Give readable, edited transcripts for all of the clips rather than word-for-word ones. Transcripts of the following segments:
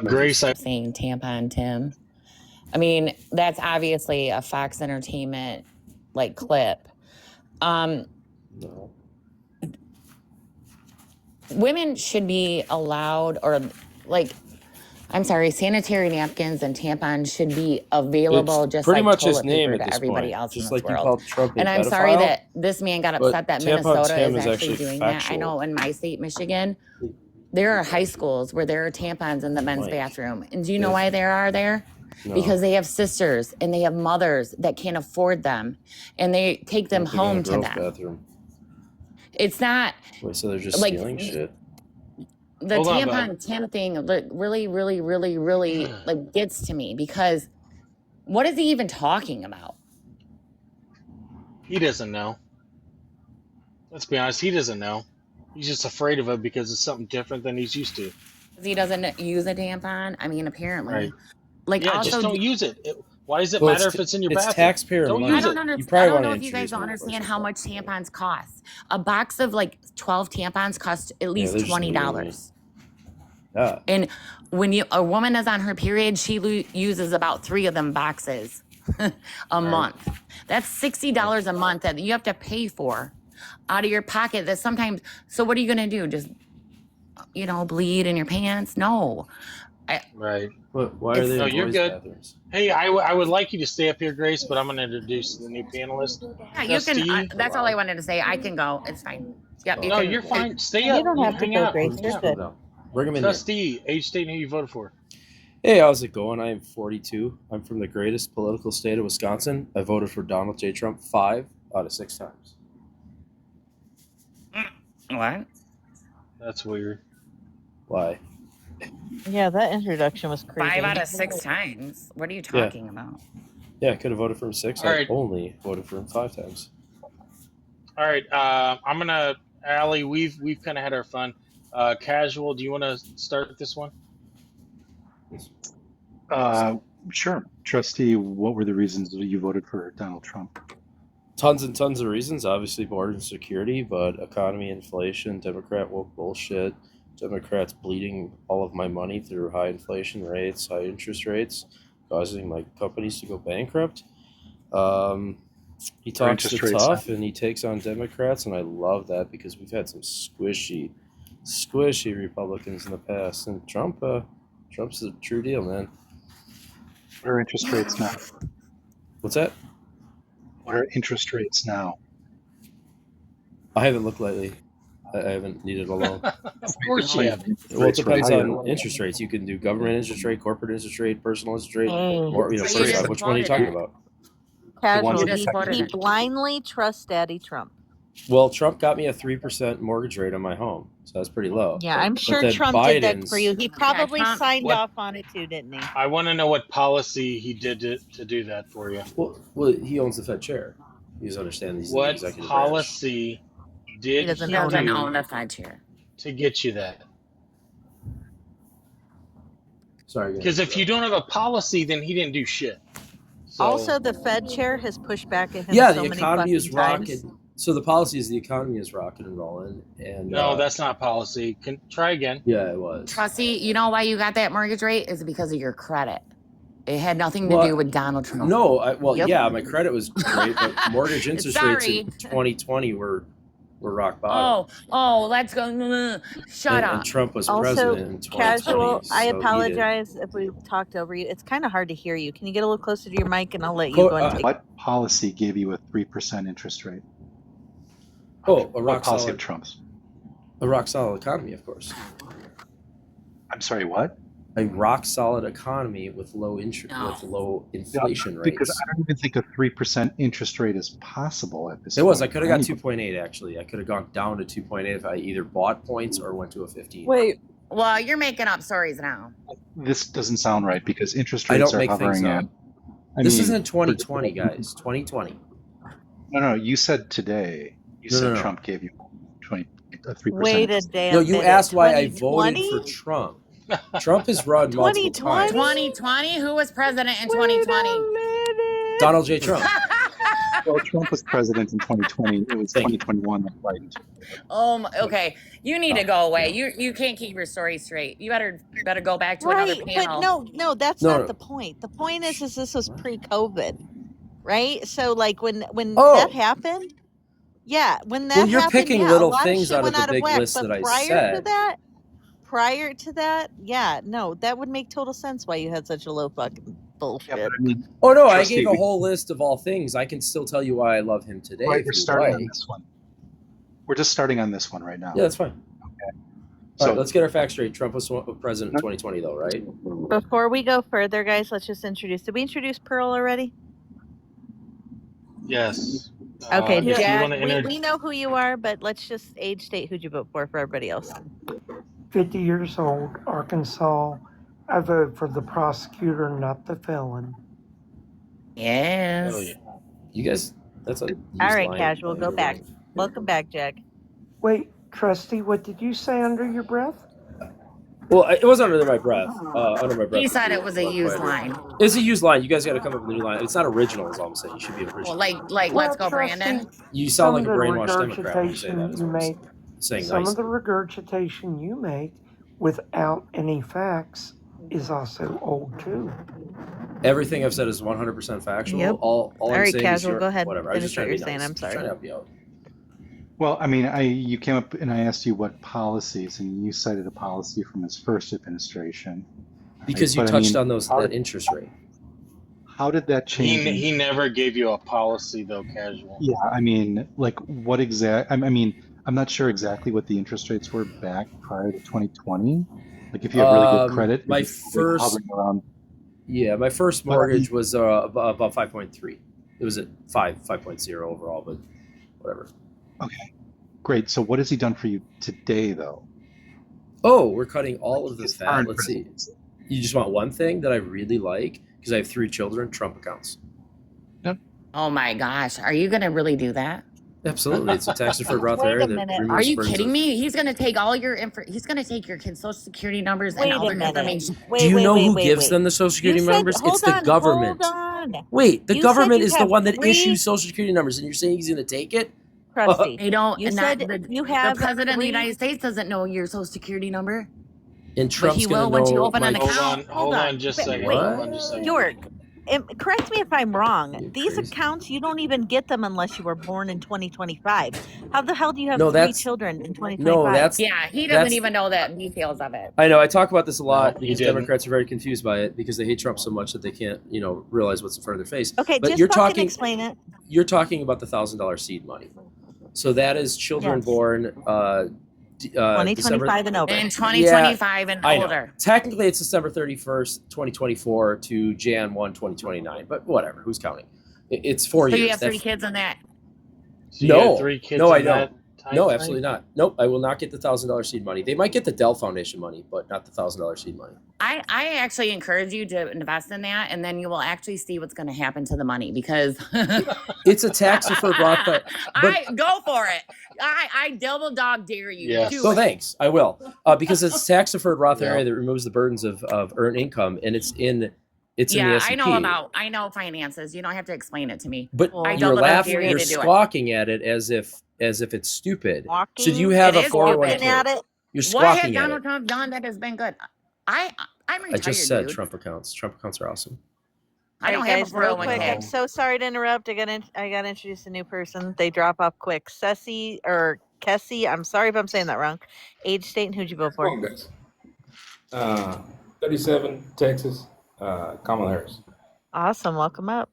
Grace, saying tampon Tim. I mean, that's obviously a Fox Entertainment like clip. No. Women should be allowed, or like, I'm sorry, sanitary napkins and tampons should be available, It's just pretty like much toilet his name paper at to this everybody point. else Just in this like you world. called Trump a And I'm pedophile, sorry that this man got upset that Tampon Minnesota Tim is is actually doing that. I know in my state, Michigan, there are high schools where there are tampons in the men's bathroom. And do you know why there are there? No. Because they have sisters and they have mothers that can't afford them, and they take them home to them. Bathroom. It's not. Wait, so they're just like, stealing shit? The tampon Tim thing really, really, really, really like gets to me, because what is he even talking about? he doesn't know. Let's be honest, he doesn't know. He's just afraid of it because it's something different than he's used to. He doesn't use a tampon. I mean, apparently, Right. like, Yeah, also just don't use it. Why does it Well, matter if it's in your bathroom? It's taxpayer Don't money. use I it. don't understand. probably I don't wanna know if you guys introduce don't me to understand the how much tampons cost. A box of like 12 tampons costs at least they're just $20. Yeah. And when a woman is on her period, she uses about 3 of them boxes a month. That's $60 a month that you have to pay for out of your pocket. That sometimes. So what are you gonna do? Just bleed in your pants? No. Right. Why are they No, in you're boys' good. bathrooms? Hey, I would like you to stay up here, Grace, but I'm going to introduce the new panelist. Yeah, you can. That's all I wanted to say. I can go. It's fine. Yep. No, you're fine. Stay up. You don't have to hang go, out. Grace. You're good. Bring him in. Trustee, age, state, and who you voted for. Hey, how's it going? I am 42. I'm from the greatest political state of Wisconsin. I voted for Donald J. Trump 5 out of 6 times. What? That's weird. Why? Yeah, that introduction was crazy. 5 out of 6 times. What are you talking about? Yeah, I could have voted for him 6. All I right. only voted for him 5 times. All right. I'm going to, Allie, we've kind of had our fun. Casual, do you want to start this one? Sure. Trustee, what were the reasons that you voted for Donald Trump? Tons and tons of reasons. Obviously, border security, but economy, inflation, Democrat woke bullshit. Democrats bleeding all of my money through high inflation rates, high interest rates, causing my companies to go bankrupt. He talks the tough and he takes on Democrats, and I love that because we've had some squishy Republicans in the past, and Trump's the true deal, man. What are interest rates now? What's that? What are interest rates now? I haven't looked lately. I haven't needed a loan. Of course you have. Well, it depends on interest rates. You can do government interest rate, corporate interest rate, personal interest rate, or which one are you talking about? Casual. He blindly trusts Daddy Trump. Well, Trump got me a 3% mortgage rate on my home, so that's pretty low. Yeah, I'm sure Trump did that for you. He probably signed off on it too, didn't he? I want to know what policy he did to do that for you. Well, he owns the Fed chair. He's understanding these. What policy did he doesn't own the Fed chair to get you that? Sorry. Because if you don't have a policy, then he didn't do shit. So, also, the Fed chair has pushed back at him. Yeah, so the many economy is rocking. times. So the policy is the economy is rocking and rolling. And no, that's not policy. Try again. Yeah, it was. Trustee, you know why you got that mortgage rate? Is because of your credit. It had nothing to do with Donald Trump. No, yeah, my credit was great, but mortgage interest rates in 2020 were rock bottom. Oh, let's go. Shut up. And Trump was also, president in 2020. Casual, so I apologize if we talked over you. It's kind of hard to hear you. Can you get a little closer to your mic, and I'll let you go and take What policy gave you a 3% interest rate? Oh, a rock policy solid of Trump's. A rock solid economy, of course. I'm sorry, what? A rock solid economy with low interest, with low inflation rates. Because I don't even think a 3% interest rate is possible at this. It was. I could have got 2.8. Actually, I could have gone down to 2.8 if I either bought points or went to a 15. Wait. Well, you're making up stories now. This doesn't sound right because interest rates are hovering at. This isn't 2020, guys. 2020. No. You said today. You said Trump gave you 3%. Wait a damn. No, you asked why I voted for Trump. Trump has run multiple times. 2020? Who was president in 2020? Donald J. Trump. Well, Trump was president in 2020. It was Thank you. 2021 that Biden took over. Okay. You need to go away. You can't keep your story straight. You better go back to another Right, but panel. no, that's No, not no. the point. The point is this was pre-COVID, right? So like when that Oh, happened, yeah, when well, that you're happened, picking yeah, a little lot of things shit out of went the out of big whack. list But that I prior said. to that, yeah, no, that would make total sense why you had such a low fucking Yeah, bullshit. but I mean, Oh no, I Trustee, gave a whole list of all things. I can still tell you why I love him today right, if we're you starting on like. this one. We're just starting on this one right now. Yeah, that's fine. Okay. All So right, let's get our facts straight. Trump was president in no, 2020, though, right? Before we go further, guys, let's just introduce. Did we introduce Pearl already? Yes. Okay, If you Jack, want to we know who you are, but let's just age state who'd you vote for everybody else. 50 years old, Arkansas. I vote for the prosecutor, not the felon. Yes. Oh yeah. You guys, that's a All used right, line. casual, go back. Welcome back, Jack. Wait, Trustee, what did you say under your breath? Well, it wasn't under my breath. Under my breath. He said it was a used line. It's a used line. You guys got to come up with a new line. It's not original, is all I'm saying. You should be original. Well, let's go, Trustee, Brandon. You sound like some a of the brainwashed Democrat when you say that. regurgitation Is you what I'm make, saying some nice. of the regurgitation you make without any facts is also old too. Everything I've said is 100% factual. Yep. All I'm right, saying casual, is your, go ahead. whatever. I was just Finish what trying to be you're saying. nice. I'm Just sorry. trying to help you out. well, I mean, you came up and I asked you what policies, and you cited a policy from his first administration. Because right? you But, touched I on mean, that interest rate. how did that change? He never gave you a policy though, casual. Yeah, I mean, like what exact? I mean, I'm not sure exactly what the interest rates were back prior to 2020. Like, if you have really good credit, My you're just hovering around. Yeah, my first But, I mortgage mean, was about 5.3. It was at 5.0 overall, but whatever. okay, great. So what has he done for you today, though? Oh, we're cutting all Like of the his fat. current Let's see. presidency? You just want one thing that I really like because I have 3 children, Trump accounts. No. Oh my gosh, are you gonna really do that? Absolutely. It's a tax deferred Roth Wait IRA a that minute. removes Are you burdens kidding of- me? He's gonna take all your He's gonna take your kids' social security numbers Wait and a other minute. information. Do you know who gives them the social security You said, numbers? hold It's the on, government. Hold on. Wait, the You said government you is the have one that 3 issues social security numbers, and you're saying he's going to take it? Trustee. They don't. You and said not, you the have president of the 3 United States doesn't know your social security number, And but Trump's he going will to once you know open my... an Hold account. on, hold on just a second. Wait. Hold on just a second. York. Correct me if I'm wrong. You're These crazy. accounts, you don't even get them unless you were born in 2025. How the hell do you have No, 3 that's- children in 2025? No, that's... Yeah, he That's- doesn't even know the details of it. I know. I talk about this a lot No, he because didn't. Democrats are very confused by it because they hate Trump so much that they can't, realize what's in front of their face. Okay, But just you're fucking talking, explain it. you're talking about the $1,000 seed money. So that is children Yes. born 2025 December, and over. In 2025 and I know. older. Technically, it's December 31st, 2024 to Jan 1, 2029. But whatever. Who's counting? It's 4 So years. you have 3 That's- kids in that. So you No. had 3 kids No, I in that time No, frame? absolutely not. Nope, I will not get the $1,000 seed money. They might get the Dell Foundation money, but not the $1,000 seed money. I actually encourage you to invest in that, and then you will actually see what's going to happen to the money because It's a tax deferred Roth. I go for it. I double dog dare you. Yes. Do So it. thanks, I will, because it's tax deferred Roth Yeah. area that removes the burdens of earned income, and it's in the Yeah, S&P. I know finances. You don't have to explain it to me. But Well, I you're double dog laughing, dare you you're to do it. squawking at it as if it's stupid. Walking, So do you have It a is 401k? stupid. at it. You're What squawking has at Donald it. Trump done that has been good? I'm retired, I just said dude. Trump accounts. Trump accounts are awesome. I don't Alright, have a guys, real quick. 401k. I'm so sorry to interrupt. I got to introduce a new person. They drop off quick. Ceci or Kessie. I'm sorry if I'm saying that wrong. Age, state, and who'd you vote for? Come on, guys. 37, Texas, Kamala Harris. Awesome. Welcome up.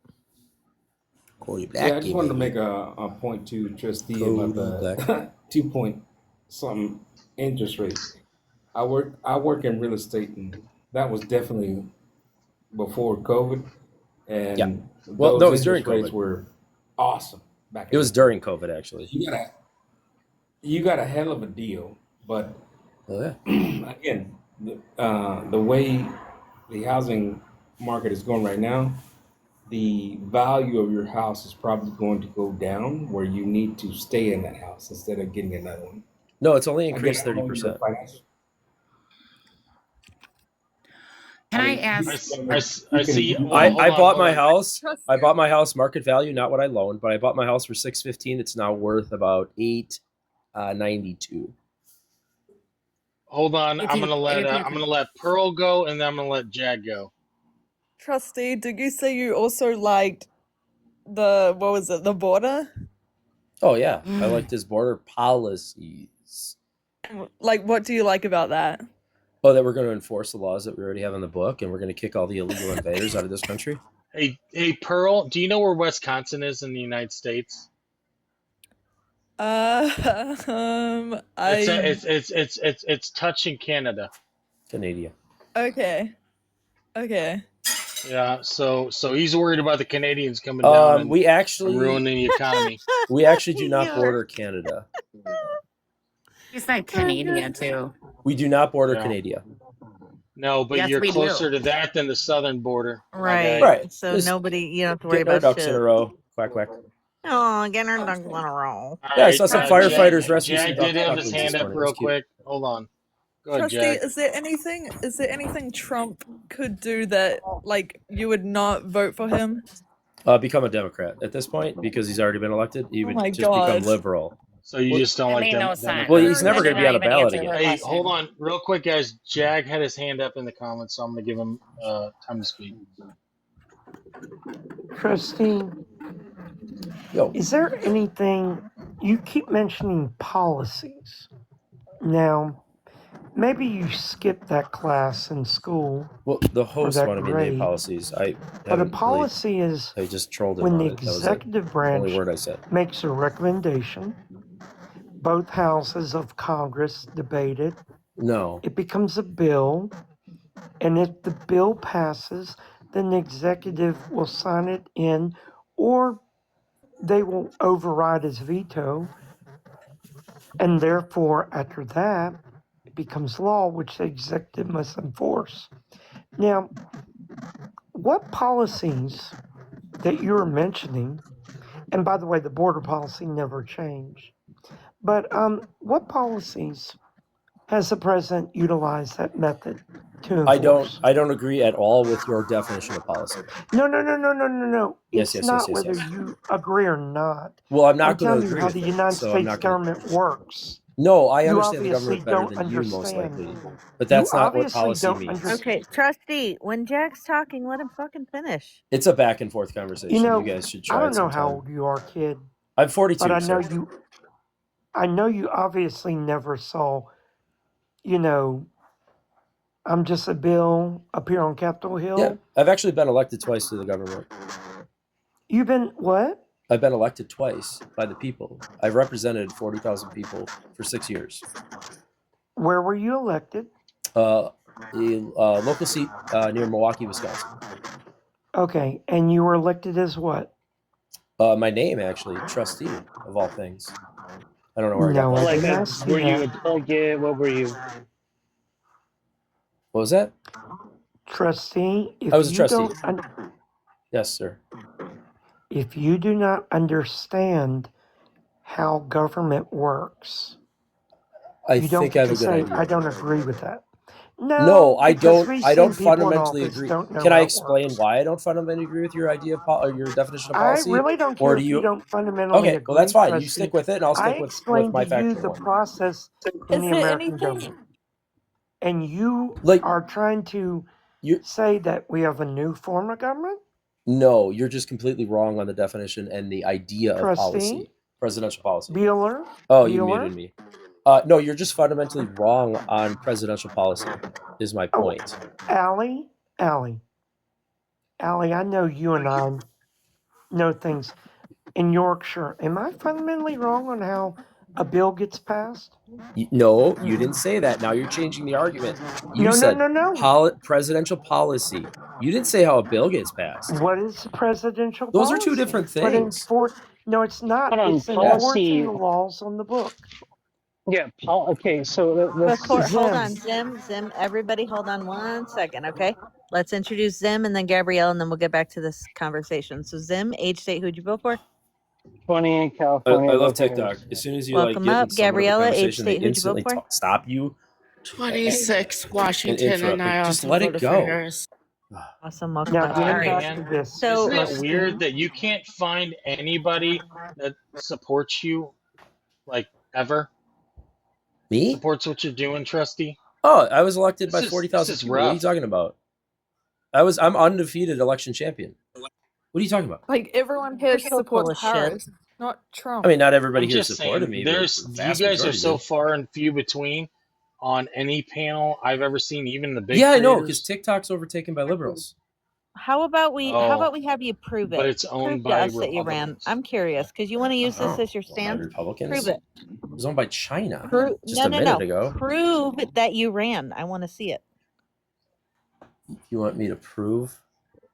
Cody Yeah, I just wanted to make a point to Trustee about the 2 point something interest rate. I work in real estate, and that was definitely before COVID. And Yeah. Well, no, it was during interest rates COVID. were awesome back. It was during COVID, actually. You got a hell of a deal, but Oh, yeah. again, the way the housing market is going right now, the value of your house is probably going to go down where you need to stay in that house instead of getting another one. No, it's only Again, increased I know you're 30%. financial- Can I mean, ask? I see. Well, I hold on, bought hold my on. house. I bought my house market value, not what I loaned, but I bought my house for $615. It's now worth about $892. Hold on. If I'm you gonna let Pearl go, and then I'm gonna let Jag go. Trustee, did you say you also liked the border? Oh yeah, I like his border policies. Like, what do you like about that? Oh, that we're going to enforce the laws that we already have in the book, and we're going to kick all the illegal invaders out of this country. Hey, Pearl. Do you know where Wisconsin is in the United States? It's touching Canada. Canada. Okay. Yeah. So he's worried about the Canadians coming down and ruining the economy. We actually do not border Canada. You said Canadian too. We do not border No. Canada. No, but Yes, you're we closer do. to that than the southern border. Right. Right. So Just nobody, you don't have to worry Getting our about ducks shit. in a row. Quack quack. Oh, getting our ducks in a row. Yeah, I saw some firefighters rescue some Jag did have his ducklings hand this up morning. real quick. Hold on. Go ahead, Trustee, Jag. is there anything Trump could do that, like, you would not vote for him? Become a Democrat at this point because he's already been elected. He would my just become God. liberal. So you just don't That like made no Democrats? sense. Well, he's never That going to did be on a not even ballot answer her again. Hey, question. hold on, real quick, guys. Jag had his hand up in the comments, so I'm gonna give him time to speak. Trustee, Yo, is there anything you keep mentioning policies? Now, maybe you skipped that class in school, well, the host that wanted me to name grade. policies. I but a haven't really. policy is I just trolled him when on the it. That was executive the only branch word I said. makes a recommendation, both houses of Congress debate it, No. it becomes a bill, and if the bill passes, then the executive will sign it in, or they will override his veto, and therefore, after that, it becomes law, which the executive must enforce. Now, what policies that you're mentioning, and by the way, the border policy never changed, but what policies has the president utilized that method to enforce? I don't agree at all with your definition of policy. No. Yes, It's not whether yes. you agree or not. Well, I'm not going telling to you agree how with the it, United so I'm States not gonna... government works. No, I You understand the obviously government better don't than you, most understand. likely. But that's You not what obviously policy don't means. understand. Okay, Trustee, when Jack's talking, let him fucking finish. It's a back and forth conversation. You know, guys should try I don't it know sometime. how old you are, kid, I'm 42, but I know sir. I know you obviously never saw, you know, I'm just a bill up here on Capitol Hill. Yeah, I've actually been elected twice to the government. You've been what? I've been elected twice by the people. I've represented 40,000 people for 6 years. Where were you elected? A local seat near Milwaukee, Wisconsin. Okay, and you were elected as what? My name, actually, Trustee, of all things. I don't know where I got No, that. I didn't ask you Were you a that. target? What were you? What was that? Trustee, if I was a you trustee. don't Yes, sir. if you do not understand how government works, I you don't think I get have to a good say, idea. I don't agree with that. No, I because don't. we've I don't seen people in fundamentally office agree. don't know Can I how it explain works. why I don't fundamentally agree with your idea of or your definition of I policy? really don't Or care do if you you? don't fundamentally Okay, agree, well that's fine. You Trustee. stick with it, and I'll I stick with explained my to you factual the one. process in Is the there American anything? government. And you Like are trying to you. say that we have a new form of government? No, you're just completely wrong on the definition and the idea of policy, Trustee? presidential policy. Bueller? Oh, you Bueller? muted me. No, you're just fundamentally wrong on presidential policy. Is my Oh, point. Allie, I know you and I know things. In Yorkshire, am I fundamentally wrong on how a bill gets passed? No, you didn't say that. Now you're changing the argument. You No. said presidential policy. You didn't say how a bill gets passed. What is presidential Those policy? are two different But things. no, it's not. Hold on, It's enforcing policy. the laws on the book. Yeah, okay. So Hold on, Zim. Zim. Everybody, hold on 1 second, okay? Let's introduce Zim and then Gabrielle, and then we'll get back to this conversation. So, Zim, age, state, who'd you vote for? 20 in I California. love vote for TikTok. Harris. As soon as you Welcome get up, in somewhat of a Gabriella. Age, conversation, they state, who'd you vote instantly for? stop you. 26, Washington, and interrupt me. I Just also let it voted for go. Harris. Awesome. Welcome Now back. getting All right. back man. to this. So- Isn't it Trustee, weird that you can't find anybody that supports you, like, ever? Me? Supports what you're doing, Trustee? Oh, I was elected by This 40,000 is people. What are you rough. talking about? I'm undefeated election champion. What are you talking about? Like everyone here You're so full supports of shit. Harris, not Trump. I mean, not everybody I'm here just supported saying, me, but there's the you vast guys are majority so did. far and few between on any panel I've ever seen, even the big Yeah, I know, creators. because TikTok's overtaken by liberals. How about we Oh, have you prove it? but it's owned Prove to by us that you ran. Republicans. I'm curious because you want to use this Oh, as your owned by stand. Republicans? Prove it. It was owned by China just No, a minute no. ago. Prove that you ran. I want to see it. You want me to prove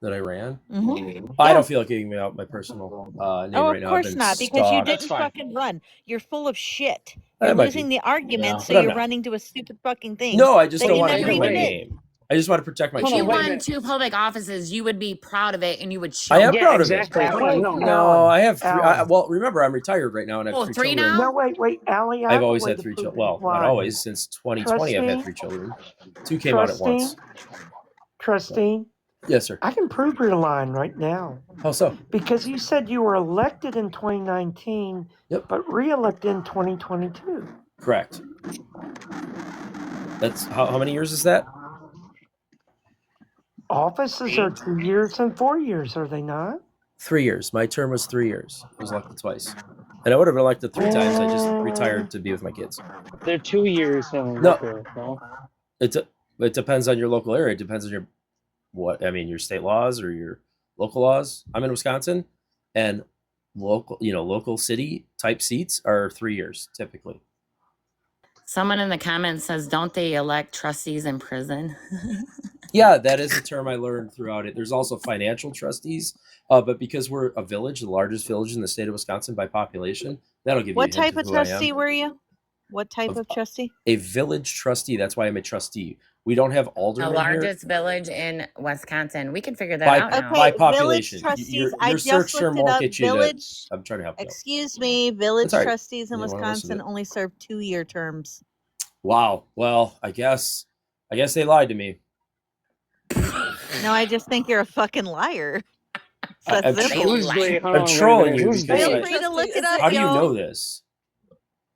that I ran? Mm-hmm. I Yeah. don't feel like giving out my personal name Oh, right of now. I've course been not, because you stalked. That's didn't fine. fucking run. You're full of shit. I You're might losing be. the argument, Yeah. so But I'm you're not. running to a stupid fucking thing. No, I just that don't you want to never give my even did. name. I just want to protect my If you children. won 2 public offices, you would be proud of it and you would show I am it. Yeah, proud exactly. of it. Hold on, no, no. No, I have 3. Alan. Well, remember, I'm retired right now and I have Oh, 3 3 children. now? No, wait, Allie. I I've have a always way had to 3 prove children. you're Well, not lying. always. Since 2020, I've had Trustee, 3 children. 2 came out at once. Trustee, Yes, sir. I can prove you're lying right now. How so? Because you said you were elected in 2019, Yep. but re-elected in 2022. Correct. That's how many years is that? Offices are 2 years and 4 years, are they not? 3 years. My term was 3 years. I was elected twice. And I would have been elected 3 times. I just retired to be with my kids. They're 2 years in No. local, no? It depends on your local area. It depends on your state laws or your local laws. I'm in Wisconsin, and local city type seats are 3 years typically. Someone in the comments says, don't they elect trustees in prison? Yeah, that is a term I learned throughout it. There's also financial trustees, but because we're a village, the largest village in the state of Wisconsin by population, that'll give What you a hint type of who I am. trustee were you? What type of trustee? A village trustee. That's why I'm a trustee. We don't have The aldermen largest here. village in Wisconsin. We can figure that out now. By Okay, population. village trustees. Your I search just term looked it won't up. get you Village. to. I'm trying to help you out. Excuse me. Village That's all right. trustees in You didn't wanna listen to Wisconsin it. only serve 2-year terms. Wow. Well, I guess they lied to me. No, I just think you're a fucking liar. It's that I'm simple. tro- Who's wait, hold I'm on, wait a trolling minute. you Who's because Feel they? free to look it up, how do you y'all. know this?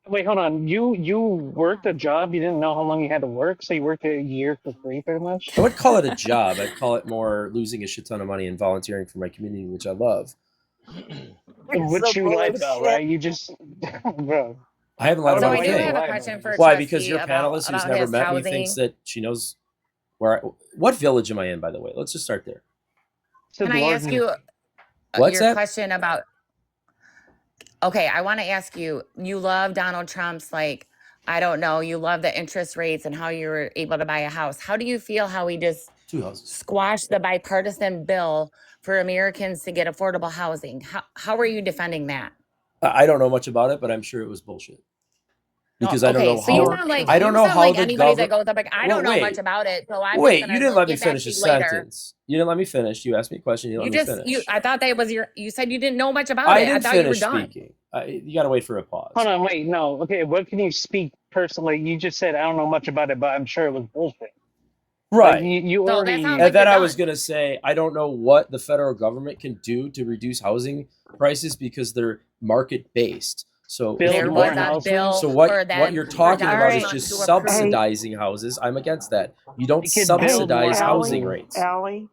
Wait, hold on. You worked a job. You didn't know how long you had to work, so you worked a year for free, pretty much. I wouldn't call it a job. I'd call it more losing a shit ton of money and volunteering for my community, which I love. Which you like, though, right? You just, bro. I haven't lied I don't So about know I a do why thing. have a lie question about for it. Why? Trustee Because your panelist who's never his met housing. me thinks that she knows where. What village am I in, by the way? Let's just start there. Can I ask you What's your that? question about? Okay, I want to ask you. You love Donald Trump's, like, I don't know. You love the interest rates and how you were able to buy a house. How do you feel how he just 2 houses. squashed the bipartisan bill for Americans to get affordable housing? How are you defending that? I don't know much about it, but I'm sure it was bullshit. Because I don't know so you how. sound like I don't know how the anybody that government. goes up like, I don't know much about it, so I'm Wait, just you gonna didn't let me get back finish to a you later. sentence. You didn't let me finish. You asked me a question. You didn't let me finish. I thought that was you said you didn't know much about I it. I didn't thought you were finish done. speaking. You got to wait for a pause. Hold on, wait, no. Okay, what can you speak personally? You just said, I don't know much about it, but I'm sure it was bullshit. Right. Like, you So already. that sounds And like then you're I was done. going to say, I don't know what the federal government can do to reduce housing prices because they're market based. So Build There if more was a houses. bill so for what that. you're talking for about Donald is Trump just to approve. subsidizing houses. I'm against that. You don't You could build more subsidize housing housing. rates Allie,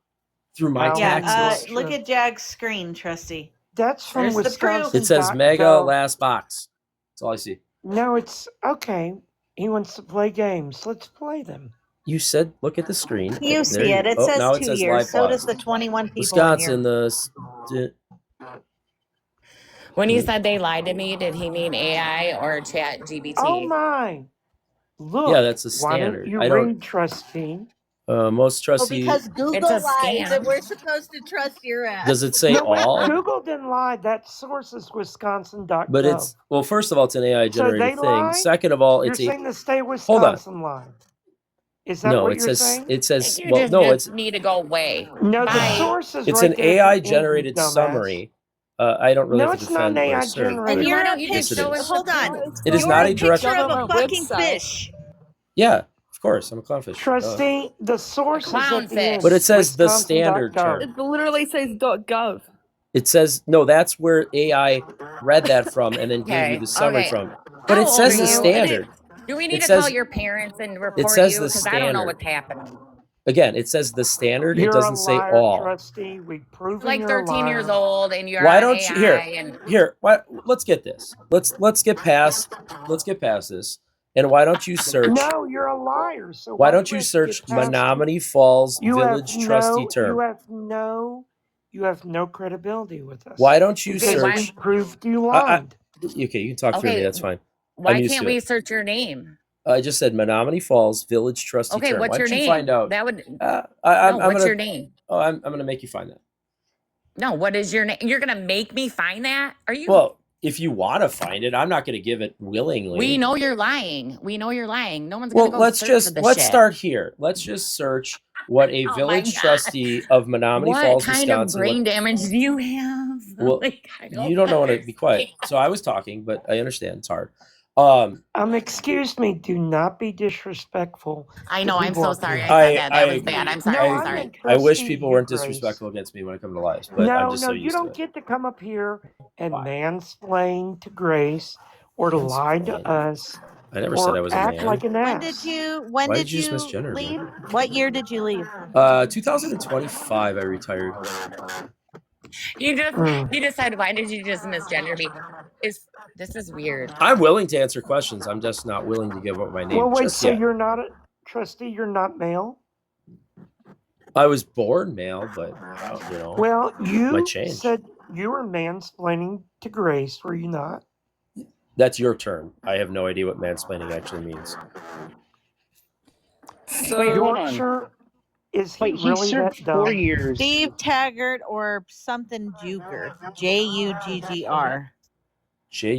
through my Allie, Yeah. taxes. Look at Jag's screen, Trustee. that's from There's the proof. Wisconsin. It says mega last box. That's all I see. No, it's okay. He wants to play games. Let's play them. You said, look at the screen. You see it. It Oh, says now it 2 says years. live So does pause. the 21 people Wisconsin, in here. When he said they lied to me, did he mean AI or Chat GBT? Oh my! Look. Yeah, that's a Why don't standard. you I don't. read, Trustee? Most trustees. Because Google It's a lies scam. and we're supposed to trust your ass. Does it say No, wait, all? Google didn't lie. That source is Wisconsin.gov. But it's first of all, it's an AI So they generated thing. lie? Second of all, You're it's saying the state of Hold on. Wisconsin lied. Is that No, what it you're says saying? it I says think you just need to go away. No, the Bye. source is it's right an there at the AI end, you generated dumbass. summary. I don't really No, have to it's not defend an what I AI serve. generated. but And it- why You're don't you yes, just it show is. us Hold on. It is You're not a a direct. picture of a Government fucking website. fish. Yeah, Of course, I'm a clownfish. Trustee, the source is at the end. But it says the standard term. It literally says .gov. It says no. That's where AI read that from and then gave you the summary from. But How it says old the are you? standard. Do we need It to says- call your parents and It report says you? the Because I don't know standard. what's happening. Again, it says the standard. You're It doesn't a say liar, all. Trustee. We've proven Like you're 13 a liar. years old, and you're Why on don't you AI and here? Let's get this. Let's get past this. And why don't you search? No, you're a liar. So Why do don't you have to search get past it? Menominee Falls You Village have Trustee no, term? you have no credibility with us. Why don't you Because search? we proved you lied. Okay, you can talk through me. That's fine. why I'm used can't to we it. search your name? I just said Menominee Falls Village Trustee Okay, term. what's Why your don't you name? find out? That would. I'm what's gonna, your name? Oh, I'm gonna make you find that. No, what is your name? You're gonna make me find that? Are you? Well, if you want to find it, I'm not gonna give it willingly. we know you're lying. We know you're lying. No one's Well, gonna go search for this shit. start here. Let's just search what a Oh my village God. trustee of Menominee What Falls, kind Wisconsin. of brain damage do you have? Well, Like, I you don't know when to be quiet. So I was talking, but I understand it's hard. Excuse me. Do not be disrespectful. I to know. I'm people so up sorry. here. I said that. That was bad. I'm sorry. No, I'm I sorry. meant I wish Trustee people weren't Grace. disrespectful against me when it comes to lives, but No, I'm just so you used to don't it. get to come up here and mansplain to Grace or to lie to us. I never said I or was a act man. like an When ass. did you Why did you just misgender me? leave? What year did you leave? 2025, I retired. You just said, why did you just misgender me? This is weird. I'm willing to answer questions. I'm just not willing to give up my name Well, wait. just So yet. you're not a trustee. You're not male. I was born male, but you know, Well, you might change. said you were mansplaining to Grace. Were you not? That's your term. I have no idea what mansplaining actually means. So Wait, hold on. Yorkshire. Is he Wait, he really that served dumb? 4 years. Steve Taggart or something Jugger. Juggr.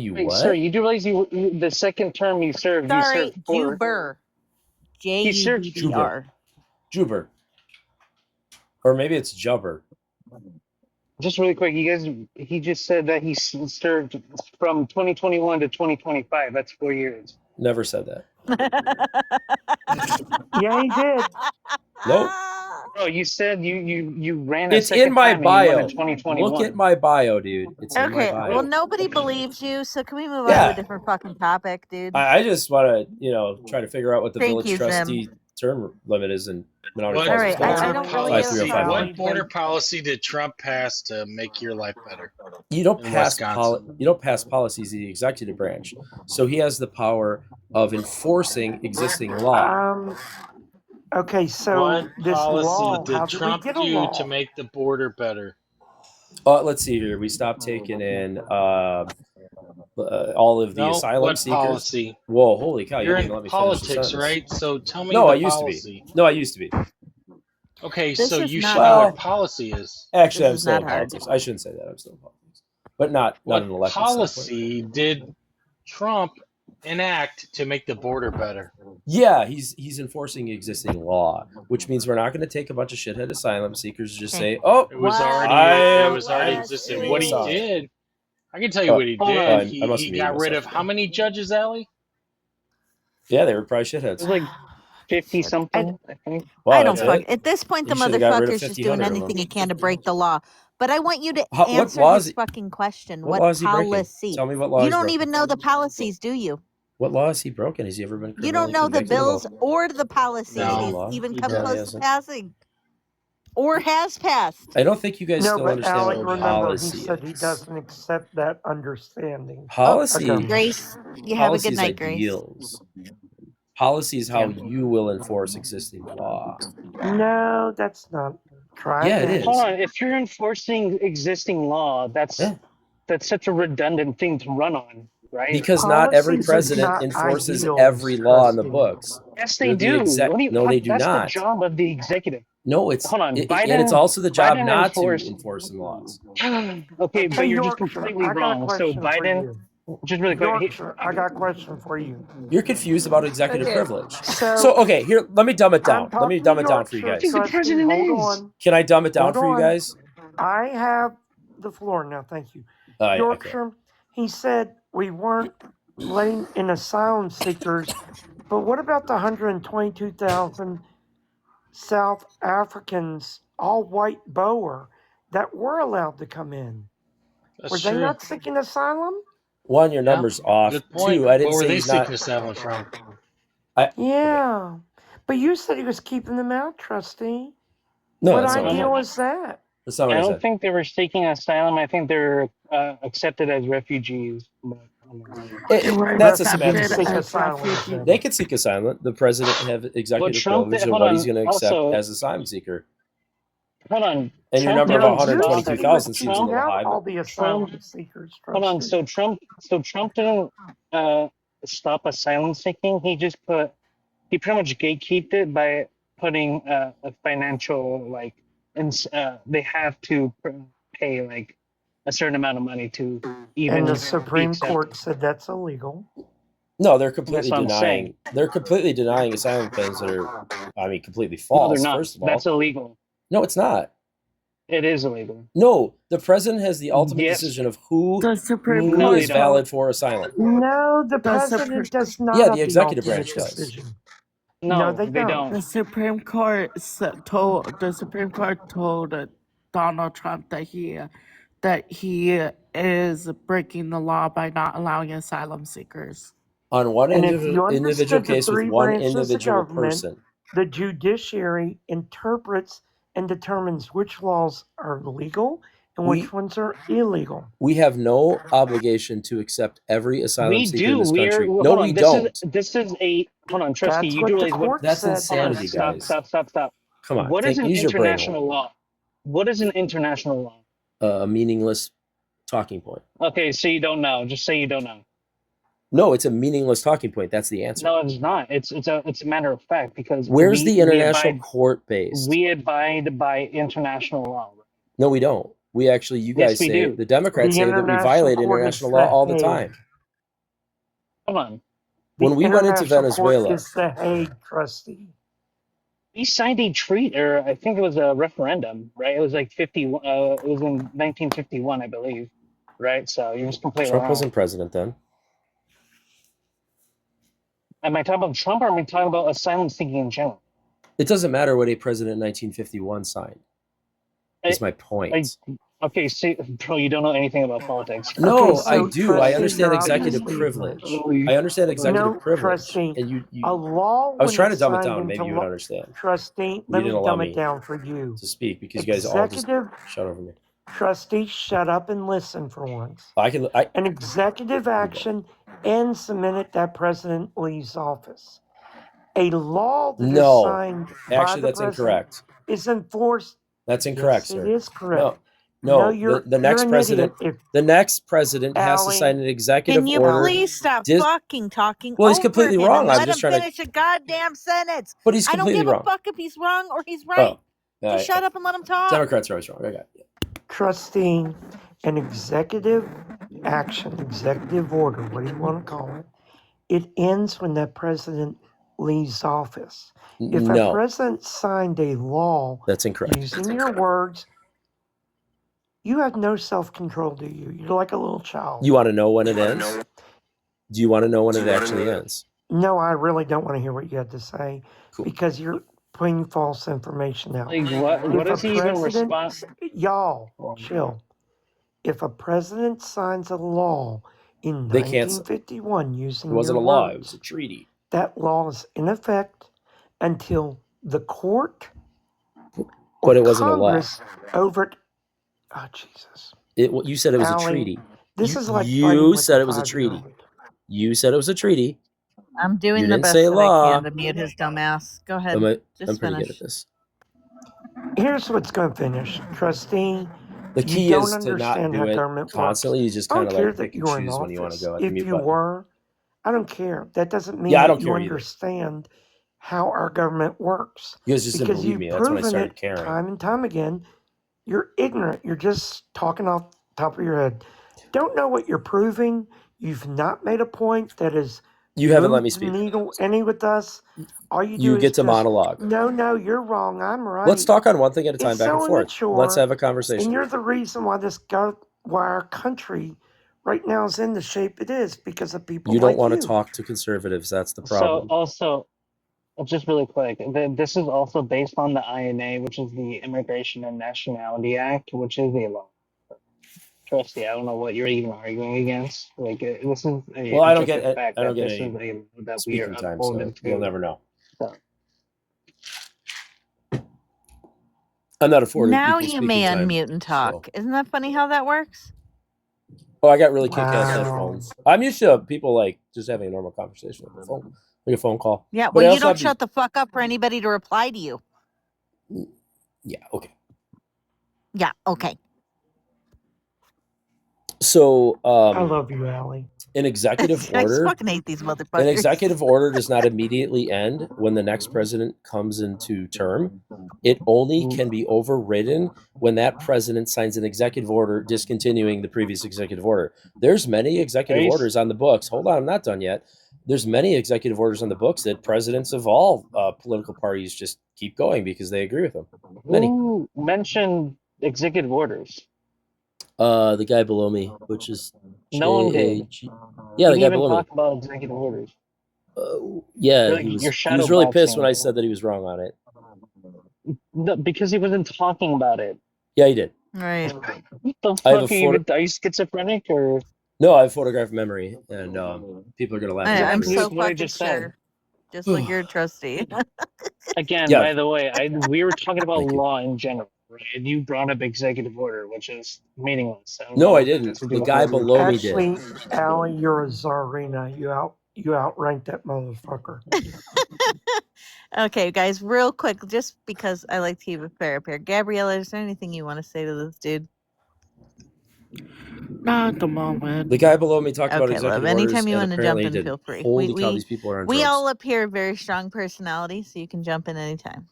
You Wait, what? sir, you do realize the second term you served, you Sorry, served 4. Juber. searched Jubbr. Juber. Or maybe it's Jubber. Just really quick, he just said that he served from 2021 to 2025. That's 4 years. Never said that. Yeah, he did. Nope. Oh, you said you ran a It's second in my time and you won bio. in 2021. Look at my bio, dude. It's in my Okay, bio. well, nobody believes you, so can we move on Yeah. to a different fucking topic, dude? I just want to, try to figure out what the Thank village you, Zim. trustee term limit is in Menominee What Falls, All right, Wisconsin. I don't really know 5305. how. What border policy did Trump pass to make your life better? You don't in pass Wisconsin? you don't pass policies in the executive branch. So he has the power of enforcing existing law. Okay, so What this policy law, how did did Trump we get a do law? to make the border better? Let's see here. We stopped taking in all of the No, asylum what seekers. policy? Whoa, holy cow! You're You didn't in let me finish the politics, sentence. right? So tell me No, the I used policy. to be. No, I used to be. Okay, This so is you not should know hard. what policy is. Actually, This I'm is still not in hard. politics. I shouldn't say that. I'm still in politics, but not What an elected policy did Trump enact to make the border better? Yeah, he's enforcing existing law, which means we're not going to take a bunch of shithead asylum seekers and just say, "Oh, It was Wow. already Wow. existing. Wow. What he Wow. did, I can tell you Oh, what he hold did. on. I must He have muted got rid myself of how many judges, Allie? yeah, they were probably It shitheads." was like 50 something, I think. Wow, I don't that's fuck. it? At this point, the You should've got rid of motherfucker's just 50, doing 100 of them. anything he can to break the law. But I want you to What answer law his is- fucking question. What What law is he breaking? policy? Tell me what law You he's don't broken. even know the policies, do you? What law has he broken? Has he ever been You criminally don't know the convicted of bills a- or the policies No. he's law? even He come probably close to hasn't. passing. Or has passed. I don't think you guys No, still but understand Alec, what remember, policy he said he is. doesn't accept that understanding. Policy, Okay. Grace, you have a policy good is night, Grace. ideals. Policy is how Yeah. you will enforce existing law. No, that's not. Try Yeah, it again. is. Hold on. If you're enforcing existing law, that's Yeah. such a redundant thing to run on, right? Because not every Policies is president not enforces ideals, every law in the Trustee. books. Yes, They're they the do. No, they do that's not. the job of the executive. No, it's Hold on, and Biden- it's also the job Biden not to enforced- enforce some laws. Okay, but Hey, you're just Yorkshire, completely I got a wrong. So question for Biden, you. just really quick. Yorkshire, I got a question for you. You're confused about executive Okay. privilege. So, So okay, here let me dumb it down. I'm Let me talking dumb it down for you Yorkshire, guys. He's the Trustee, president hold is. on. Can I dumb it down Hold for you on. guys? I have the floor now. Thank you. Okay. Yorkshire, he said we weren't letting in asylum seekers But what about the 122,000 South Africans, all white Boer, that were allowed to come in? That's Were they true. not seeking asylum? One, your Yeah, number's off. good point. Two, I didn't What were say they he's not. seeking asylum from? Yeah. But you said he was keeping them out, Trustee. No, What that's not what I idea said. was that? That's not what I I don't said. think they were seeking asylum. I think they're accepted as refugees. But, They were That's a accepted semantic seek issue. as asylum. refugees. They could seek asylum. The president have executive Trump, privilege of hold what he's on, going to accept also, as asylum seeker. hold on. And your Trump number of No, didn't you stop. said he was 122,000 seems a keeping little out high, all but the Trump, asylum seekers, hold on. Trustee. So Trump didn't stop asylum seeking. He pretty much gatekeeped it by putting a financial they have to pay like a certain amount of money to And even the be Supreme Court accepted. said that's illegal. no, they're That's completely what I'm saying. denying. They're completely denying asylum claims that are, I mean, completely No, they're false. not. First of That's all, illegal. no, it's not. It is illegal. No, the president has the ultimate Yes. decision of who The Supreme No, they is Court don't. valid for asylum. No, the The Supreme president does not Yeah, have the the executive ultimate branch does. decision. No, they they don't. the Supreme Court told Donald Trump that he is breaking the law by not allowing asylum seekers. On one And if you individual understood the case with three one branches of individual government, person. the judiciary interprets and determines which laws are legal and which ones are illegal. We have no obligation to accept every asylum we seeker do. in this country. Hold No, on. we don't. This is a hold on, Trustee. That's You what do the realize what? court That's said. insanity, Trustee. guys. Come on, What is an use your brain international law? What is an international law? a meaningless talking point. Okay, so you don't know. Just say you don't know. No, it's a meaningless talking point. That's the answer. No, it's not. It's a matter of fact because Where's the international court based? We abide by international law. No, we don't. We actually, you guys we say, do. the Democrats The say that we international violate court international is law The all the Hague. time. Hold on. When we went into International Venezuela, court is The Hague, Trustee. We signed a treaty, or I think it was a referendum, right? It was like 50. It was in 1951, I believe, right? So you're just completely Trump wrong. wasn't president then. Am I talking about Trump, or am I talking about asylum seeking in general? It doesn't matter what a president in 1951 signed. Is my point. Okay, see, bro, you don't know anything about politics. No, Okay, so I do. I Trustee, understand you're executive obviously privilege. ignorant. I understand executive No, privilege. Trustee, And you a law I was when trying to it's dumb it signed down. Maybe into you would law. understand. Trustee, let me didn't allow dumb me it down for you. to speak because you guys all just Executive shut over me. Trustee, shut up and listen for once. I An executive action ends the minute that president leaves office. A law that is signed by actually the that's president incorrect. is enforced. That's incorrect, Yes, sir. it is correct. No, you're the next an president idiot. the next president has to Allie, sign an executive Can you order. please stop Dis- fucking talking Well, he's over completely him wrong. and I'm let him just trying to- finish a goddamn sentence? But he's I don't completely give wrong. a fuck if he's wrong or he's right. Just shut up and let him talk. Democrats are always wrong. I got it. Trustee, an executive action, executive order, what do you want to call it? It ends when that president leaves office. If a president signed a law, that's incorrect. Using your words, you have no self-control, do you? You're like a little child. You want to know when it ends? Do you want to know when it actually ends? No, I really don't want to hear what you have to say because you're putting false information out. Like what does he even respond? Y'all, chill. If a president signs a law in 1951 using it wasn't your a law, words, it was a treaty. That law is in effect until the court but it wasn't Congress a law. Over. Oh Jesus! You said it was Allie, a treaty. This is like you said it was a treaty. You said it was a treaty. I'm doing you the didn't best say that law. I can to mute his dumbass. Go ahead. I'm pretty good at this. Here's what's going to finish, Trustee. The key is to not do it constantly. You just kind of like pick and choose when you want to go at the mute button. If you were, I don't care. That doesn't mean I don't that care you understand how our government works. You guys just didn't believe me. That's when I started caring. Time and time again, you're ignorant. You're just talking off the top of your head. Don't know what you're proving. You've not made a point that is. You haven't let me speak. Needle any with us. All you get to monologue. No, you're wrong. I'm right. Let's talk on one thing at a time, back and forth. Immature, Let's have a conversation. And you're the reason why why our country right now is in the shape it is because of people You don't like want you. to talk to conservatives. That's the So problem. also, just really quick, this is also based on the INA, which is the Immigration and Nationality Act, which is a law. Trustee, I don't know what you're even arguing against. Like, this is a Well, I don't objective get fact I don't that get this is any a law that we are speaking time, upholding so you'll to. never know. So, I'm not afforded Now equal you may speaking time. unmute and So. talk. Isn't that funny how that works? Oh, I got really kick-ass Wow. headphones. I'm used to people like just having a normal conversation with the phone, like a phone call. Yeah, But well, I you also don't have shut the fuck up for anybody to reply to you. Yeah, okay. Yeah, okay. So, I love you, Allie. an executive I just order. fucking hate these motherfuckers. An executive order does not immediately end when the next president comes into term. It only can be overridden when that president signs an executive order discontinuing the previous executive order. There's many executive orders on the books. Hold on, I'm not done yet. There's many executive orders on the books that presidents of all political parties just keep going because they agree with them. Many. who mentioned executive orders? The guy below me, which is No one did. Yeah, You the didn't guy even below me. talk about executive orders. Yeah, You're he was shadow really pissed boxing. when I said that he was wrong on it. No, because he wasn't talking about it. Yeah, he did. Right. What the I have fuck a are you schizophrenic or? No, I have photographic memory, and people are gonna laugh. I'm Here's so what I fucking just said. sure. Just like your trustee. Again, Yeah. by the way, we were talking about Thank you. law in general, right? And you brought up executive order, which is meaningless. No, I didn't. The guy below me did. Actually, Allie, you're a czarina. You outranked that motherfucker. Okay, guys, real quick, just because I like to keep it fair up here. Gabriella, is there anything you want to say to this dude? Not at the moment. The guy below me talked about Okay, executive love. orders, Anytime you and want to jump apparently he in, didn't. feel free. Holy cow, these people are on We drugs. all up here have very strong personalities, so you can jump in anytime.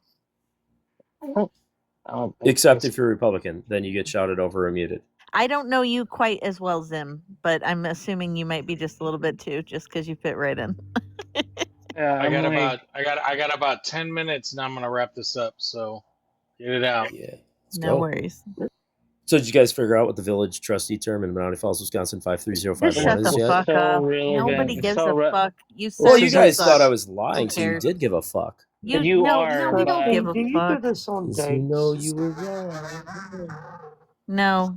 Except if you're Republican, then you get shouted over or muted. I don't know you quite as well, Zim, but I'm assuming you might be just a little bit too, just because you fit right in. I got about 10 minutes, and I'm gonna wrap this up. So get it out. Yeah. No worries. So did you guys figure out what the village trustee term in Menominee Falls, Wisconsin 53051 Just shut is the yet? fuck up. relevant. Nobody gives So a fuck. You said Well, you guys suck. thought I was lying, Who so you cares? did give a fuck. No, You no, are, we don't but- give a Do you fuck. do this on You dates? know you were wrong. No.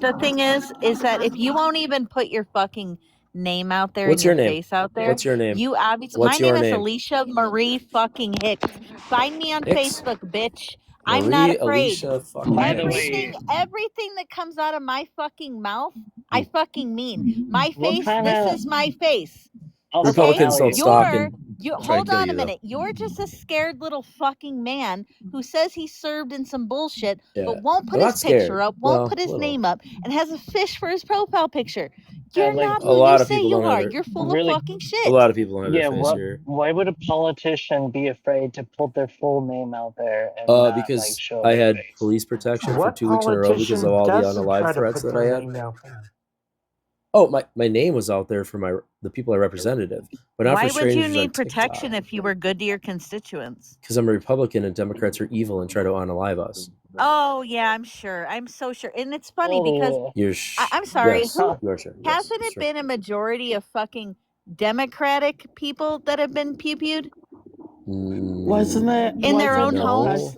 The thing is that if you won't even put your fucking name out there What's and your your name? face out there, What's your name? you obviously. What's my name your is name? Alicia Marie fucking Hicks. Find me on Hicks? Facebook, bitch. I'm not Marie afraid. Alicia fucking By the Hicks. way, Everything that comes out of my fucking mouth, I fucking mean. My What face. kinda- This is my face. Also, Republicans Allie, don't stalk and You try to hold kill on you, a though. minute. You're just a scared little fucking man who says he served in some bullshit, Yeah. but won't put I'm his not scared. picture up, won't Well, put his little. name up, and has a fish for his profile picture. You're like, not A who lot you of say people you don't have are. their- You're full Really- of fucking shit. A lot of people don't have yeah, their face here. why would a politician be afraid to put their full name out there and not, Because like, show I their had face? police protection for What 2 weeks in a row because politician of all the doesn't try unalive to threats put that I their had. name out there? Oh, my name was out there for the people I represented, but not Why for would strangers you on need protection TikTok. if you were good to your constituents? Because I'm a Republican and Democrats are evil and try to unalive us. Oh yeah, I'm sure. I'm so sure. And it's funny because You're I'm sorry. Yes, Who you are sure. Yes, hasn't it sure. been a majority of fucking Democratic people that have been pew-pewed Wasn't it in their own the homes?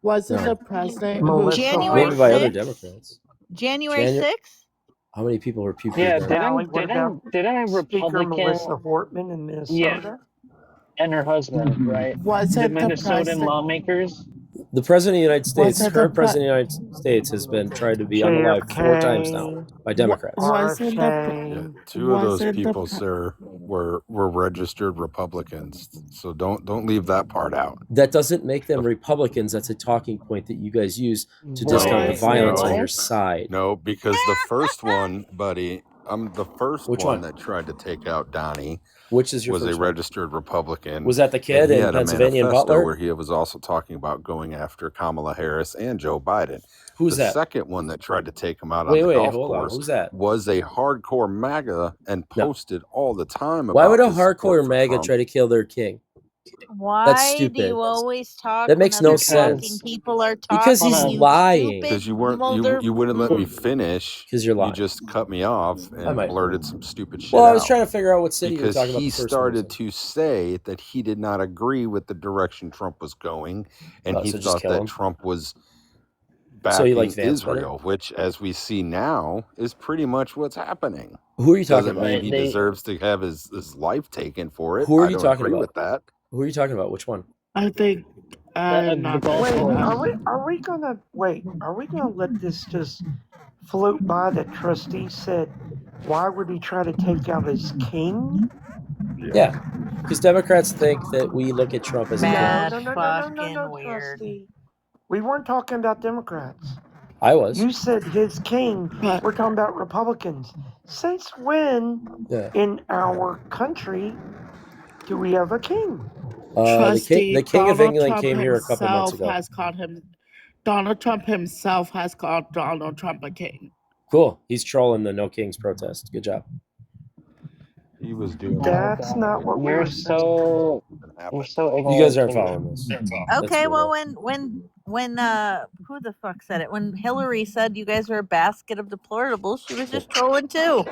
Wasn't No. the president Melissa January Maybe by other 6th? Democrats. January Janu- 6th? How many people were pew Yeah, there? Allie, what about didn't a Speaker Republican Melissa Hortman in Minnesota? and her husband, right? Was The it the Minnesotan president? lawmakers? The president of the United States, Was it current the president of the United States, has been tried to be unalived 4 times now by Democrats. Wasn't the Yeah, two of those wasn't the people, pre- sir, were registered Republicans. So don't leave that part out. That doesn't make them Republicans. That's a talking point that you guys use to No, discount the Was violence it- on your side. No, because the first one, buddy, the first Which one one? that tried to take out Donnie Which is your was a first one? registered Republican. Was that the And kid he in had a Pennsylvania and manifesto Butler? where he was also talking about going after Kamala Harris and Joe Biden. Who's the that? second one that tried to take him out Wait, on the wait, golf hold on. course Who's that? was a hardcore MAGA and No. posted all the time about Why would a his support hardcore for MAGA Trump. try to kill their king? Why do stupid. you always talk That when makes no other sense. fucking people are talking? Because he's Hold on. lying. Because you weren't you wouldn't let me finish. Because you're lying. You just cut me off I and might. blurted some stupid shit Well, I was out. trying to figure out what city you were Because talking about he the first one. started to say that he did not agree with the direction Trump was going, and Oh, he so just thought kill that him? Trump was So he backing likes Vance better? Israel, which, as we see now, is pretty much what's happening. Who are you talking Doesn't about? mean he deserves to have his life taken for it. Who are I you don't talking agree about? with that. Who are you talking about? Which one? I think I'm The not golf Wait, one. are we gonna let this just float by that Trustee said, why would he try to take out his king? Yeah. Because Democrats think that we look at Trump as a king. Mad No, fucking weird. Trustee. We weren't talking about Democrats. I was. You said his king. But We're talking about Republicans. Since when Yeah. in our country do we have a king? Trustee the king of Donald England Trump came here a couple months himself ago. has called him. Donald Trump himself has called Donald Trump a king. Cool. He's trolling the No Kings protest. Good job. He was doing That's not what we You're were saying. so ignorant. You guys aren't to me. following this. Okay, cool, well, though. when who the fuck said it? When Hillary said you guys were a basket of deplorables, she was just trolling too,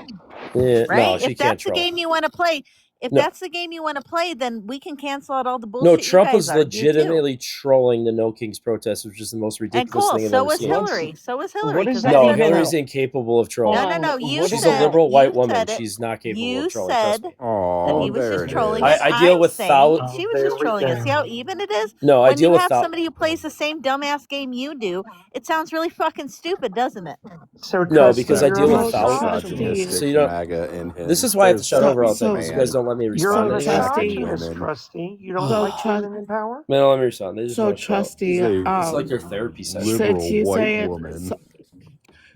Yeah, right? no, she If can't that's the troll. game you want to play, if No. that's the game you want to play, then we can cancel out all the No, bullshit you Trump guys was argue too. legitimately trolling the No Kings protest, which is the most And ridiculous cool, thing I've so ever was seen. Hillary. So was Hillary. What is 'cause that I No, said Hillary's so. incapable of trolling. No, you What She's is a said that? liberal white you woman. said it. She's not capable You of trolling. Trust said me. that Oh, he was there just it trolling is. it. I deal I'm with saying thou. she was just trolling it. See how even it is? No, I When deal you with have thou. somebody who plays the same dumbass game you do, it sounds really fucking stupid, doesn't it? So No, Trustee, because I you're deal on with the So thou. shot. Trustee, So you don't. MAGA in him. This is why I have to shut There's over all the so- time because you guys don't let me You're on respond. the So Trustee- misogynist, Trustee. You don't So like Trust- women in power? Man, don't let me respond. They just so want to shout. Trustee, He's a It's like their therapy session. liberal since you white say it, woman.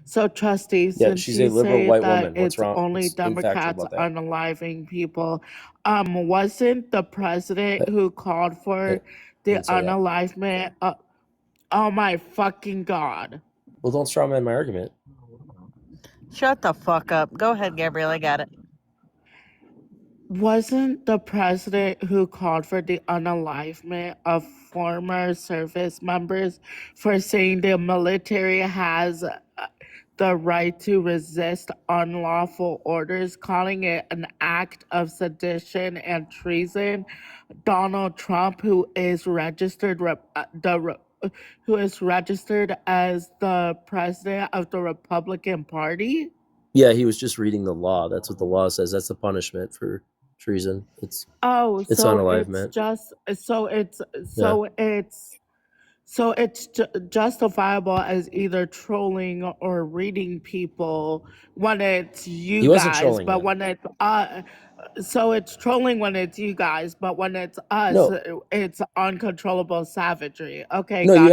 so Trustee, Yeah, since she's you a liberal say white that woman. What's it's wrong? only It's infactual Democrats about that. unaliving people, wasn't the president who called for the didn't say that. unalivement? Oh my fucking god! Well, don't strawman my argument. Shut the fuck up. Go ahead, Gabrielle. I got it. Wasn't the president who called for the unalivement of former service members for saying the military has the right to resist unlawful orders, calling it an act of sedition and treason? Donald Trump, who is registered who is registered as the president of the Republican Party? Yeah, he was just reading the law. That's what the law says. That's the punishment for treason. It's Oh, It's so unalivement. it's just so it's justifiable as either trolling or reading people when it's you He wasn't guys, trolling but them. when it's so it's trolling when it's you guys, but when it's us, No. it's uncontrollable savagery. Okay, No, got you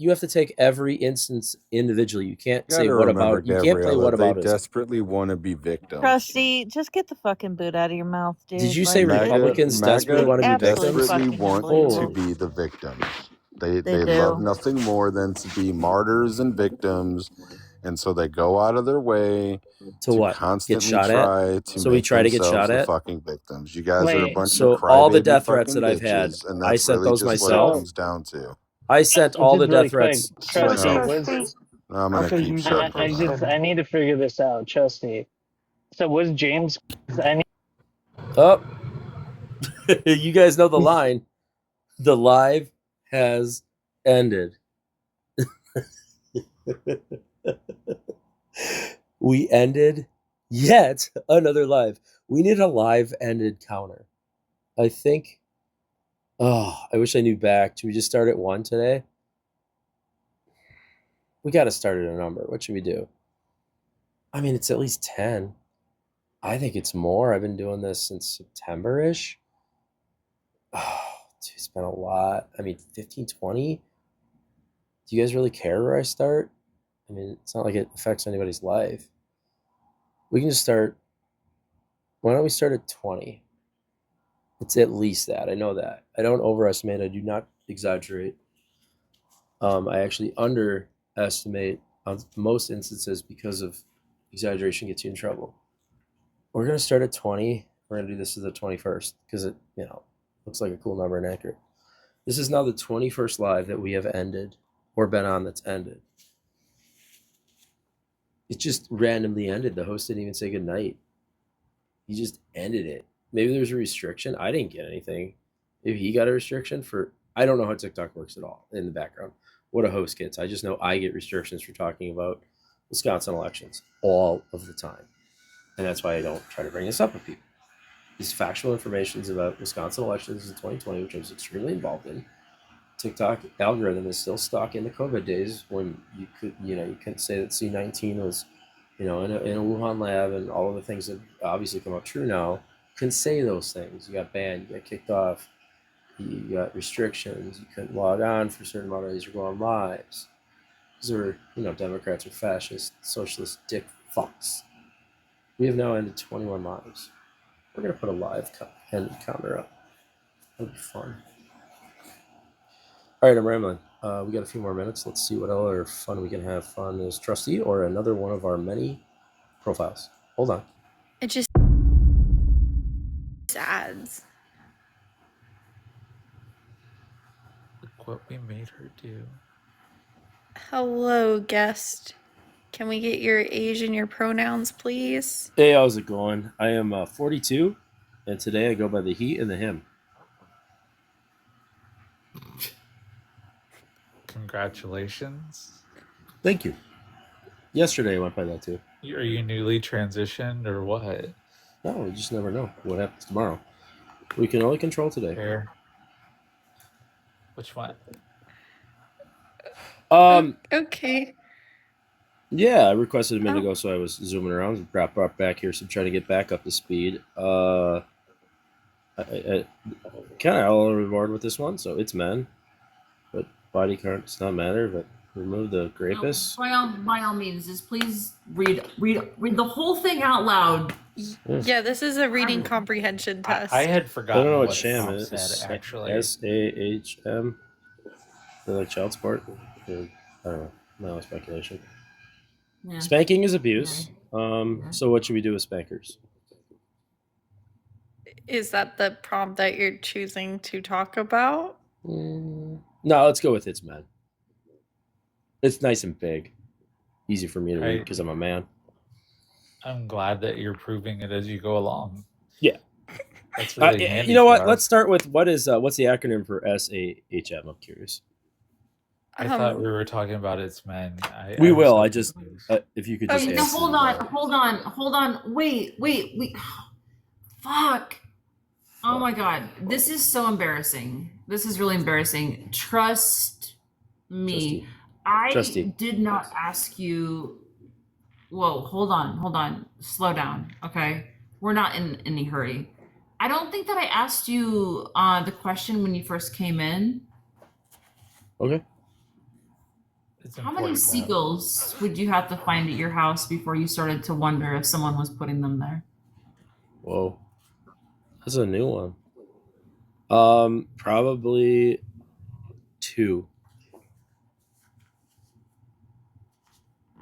have to take every instance individually. You can't You say gotta what remember, about. You can't play Gabriella, what they about. desperately want to be victims. Trustee, just get the fucking boot out of your mouth, dude. Did you say Like, Republicans desperately MAGA want to be absolutely victims? desperately fucking want unbelievable. to be the victims. They They love do. nothing more than to be martyrs and victims, and so they go out of their way To what? Get constantly shot at? try to So we make try to get themselves shot the at? fucking victims. You guys are a Wait. bunch So of all the crybaby death threats fucking that I've had, bitches, and I that's sent really those just what it myself. comes down to. I sent all the Just really death quick, threats. So Trustee, No. Trustee, I'm gonna okay, keep you shut go my mouth. first. I need to figure this out, Trustee. So was James? Oh, you guys know the line. The live has ended. We ended yet another live. We need a live ended counter. I think. Oh, I wish I knew back. Should we just start at 1 today? We got to start at a number. What should we do? I mean, it's at least 10. I think it's more. I've been doing this since September-ish. Oh, dude, it's been a lot. I mean, 15, 20? Do you guys really care where I start? I mean, it's not like it affects anybody's life. We can just start. Why don't we start at 20? It's at least that. I know that. I don't overestimate. I do not exaggerate. I actually underestimate on most instances because of exaggeration gets you in trouble. We're going to start at 20. We're going to do this as the 21st because it, Looks like a cool number and accurate. This is now the 21st live that we have ended or been on that's ended. It just randomly ended. The host didn't even say goodnight. He just ended it. Maybe there's a restriction. I didn't get anything. If he got a restriction for, I don't know how TikTok works at all in the background. What a host gets. I just know I get restrictions for talking about Wisconsin elections all of the time. And that's why I don't try to bring this up with people. These factual information about Wisconsin elections in 2020, which I was extremely involved in. TikTok algorithm is still stuck in the COVID days when you couldn't say that C19 was, in a Wuhan lab, and all of the things that obviously come out true now. Couldn't say those things. You got banned. You got kicked off. You got restrictions. You couldn't log on for a certain amount of days or go on lives. These are, Democrats are fascist, socialist dick fucks. We have now ended 21 lives. We're gonna put a live end counter up. That'll be fun. All right, I'm rambling. We got a few more minutes. Let's see what other fun we can have fun as Trustee or another one of our many profiles. Hold on. It just ads. Look what we made her do. Hello, guest. Can we get your age and your pronouns, please? Hey, how's it going? I am 42, and today I go by the he and the him. Congratulations. Thank you. Yesterday I went by that too. Are you newly transitioned or what? No, we just never know what happens tomorrow. We can only control today. Fair. Which one? Okay. Yeah, I requested a minute ago, so I was zooming around and brought back here, so I'm trying to get back up to speed. I kind of all over the board with this one, so it's men, but body count does not matter. But remove the grapists. No, by all means, just please read the whole thing out loud. Yeah, this is a reading comprehension test. I had forgotten. I don't know what what sham Tom is. said, actually. SAHM. They're like child support. I don't know. No speculation. Yeah. Spanking is abuse. So what should we do with spankers? Is that the prompt that you're choosing to talk about? No, let's go with it's men. It's nice and big. Easy for me to read because I'm a man. I'm glad that you're proving it as you go along. Yeah. That's really handy. You know what? Let's start with what's the acronym for SAHM? I'm curious. I thought we were talking about it's men. We will. I just if you could just. No, hold on. Wait. Fuck. Oh my god, this is so embarrassing. This is really embarrassing. Trust me. Trustee. I did not ask you. Whoa, hold on. Slow down, okay? We're not in any hurry. I don't think that I asked you the question when you first came in. Okay. How many seagulls would you have to find at your house before you started to wonder if someone was putting them there? Whoa. That's a new one. Probably 2.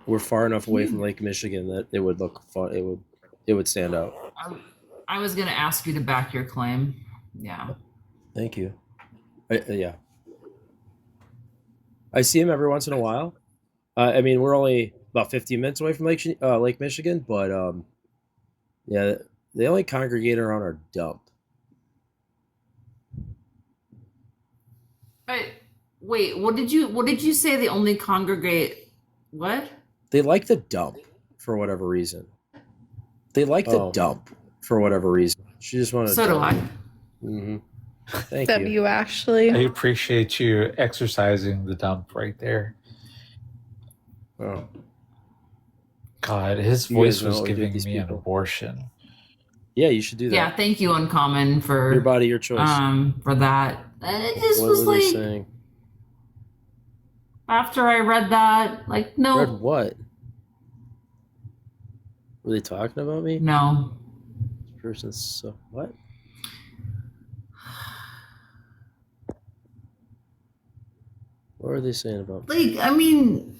We're far enough away from Lake Michigan that it would look fun. It would stand out. I was going to ask you to back your claim. Yeah. Thank you. Yeah. I see him every once in a while. I mean, we're only about 15 minutes away from Lake Michigan, but yeah, they only congregate around our dump. Wait, what did you say? They only congregate what? They like the dump for whatever reason. She just wanted. So do I. Mm-hmm. Thank you. W. Ashley. I appreciate you exercising the dump right there. Oh. God, his voice was giving me an abortion. Yeah, you should do that. Yeah, thank you, Uncommon, for your body, your choice. For that. And it just what was were like they saying? After I read that, like no. Read what? Were they talking about me? No. This person's so what? What are they saying about me? Like, I mean,